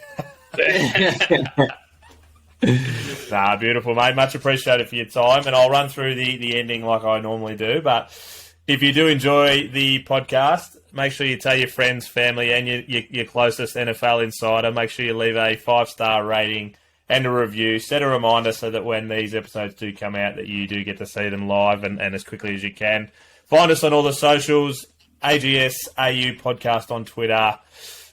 Nah, beautiful, mate. Much appreciated for your time, and I'll run through the ending like I normally do. But if you do enjoy the podcast, make sure you tell your friends, family, and your closest NFL insider. Make sure you leave a 5-star rating and a review. Set a reminder so that when these episodes do come out, that you do get to see them live and as quickly as you can. Find us on all the socials, AGS AU Podcast on Twitter.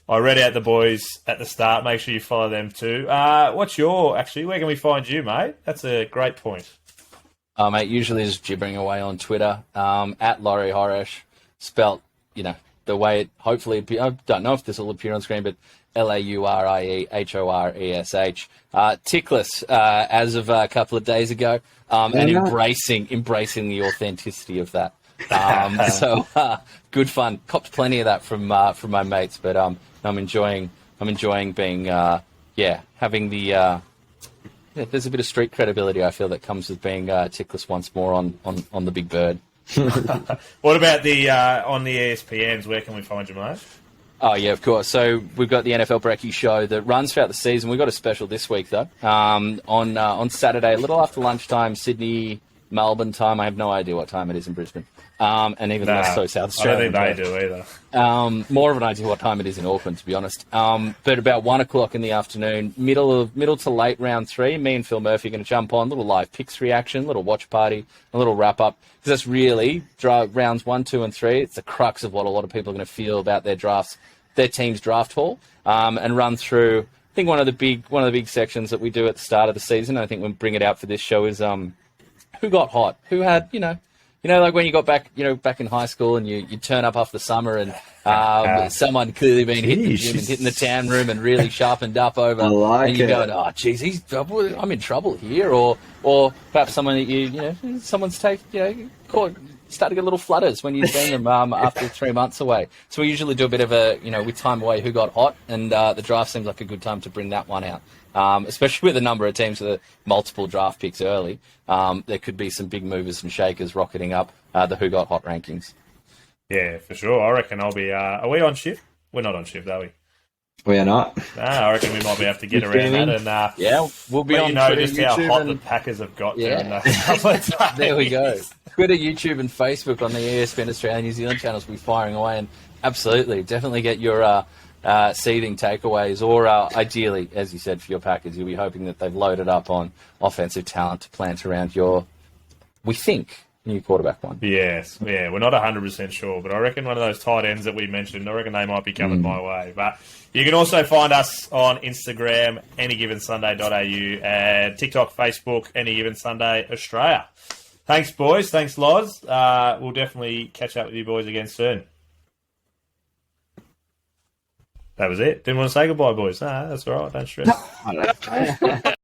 I read out the boys at the start. Make sure you follow them too. Where can we find you, mate? That's a great point. Mate, usually just gibbering away on Twitter, at Laurie Horesh, spelt, the way it hopefully appears. I don't know if this will appear on screen, but LaurieHoresh. Tickless as of a couple of days ago, and embracing the authenticity of that. So good fun. Copped plenty of that from my mates, but I'm enjoying being having the there's a bit of street credibility I feel that comes with being tickless once more on the big bird. What about the on the ESPNs? Where can we find you, mate? Oh, yeah, of course. So we've got the NFL Brekkie show that runs throughout the season. We've got a special this week, though, on Saturday, a little after lunchtime, Sydney, Melbourne time. I have no idea what time it is in Brisbane. And even less so South Australia. I don't think they do either. More of an idea what time it is in Auckland, to be honest. But about 1 o'clock in the afternoon, middle to late round 3, me and Phil Murphy are going to jump on, little live picks reaction, little watch party, a little wrap up. Because that's really rounds 1, 2, and 3. It's the crux of what a lot of people are going to feel about their drafts, their team's draft haul, and run through. I think one of the big sections that we do at the start of the season, I think we'll bring it out for this show, is who got hot, who had like when you got back, back in high school and you turn up after the summer and someone clearly been hitting the gym and hitting the tan room and really sharpened up over, I like and you're it. going, oh, geez, I'm in trouble here, or perhaps someone that someone's start to get little flutters when you've seen them after 3 months away. So we usually do a bit of a, with time away, who got hot, and the draft seems like a good time to bring that one out. Especially with a number of teams with multiple draft picks early, there could be some big movers and shakers rocketing up the who got hot rankings. Yeah, for sure. I reckon I'll be... are we on shift? We're not on shift, are we? We are not. I reckon we might be able to get around that and yeah, we'll be on Twitter, Twitter, just YouTube, how hot and... the Packers have got Yeah. during those couple of days. There we go. Twitter, YouTube, and Facebook on the ESPN Australia New Zealand channels will be firing away, and absolutely, definitely get your seething takeaways, or ideally, as you said, for your Packers, you'll be hoping that they've loaded up on offensive talent to plant around your, we think, new quarterback one. Yes, yeah, we're not 100% sure, but I reckon one of those tight ends that we mentioned, I reckon they might be coming my way. But you can also find us on Instagram, anygivensunday.au, and TikTok, Facebook, Any Given Sunday Australia. Thanks, boys. Thanks, Loz. We'll definitely catch up with you boys again soon. That was it. Didn't want to say goodbye, boys. Nah, that's all right. Don't stress.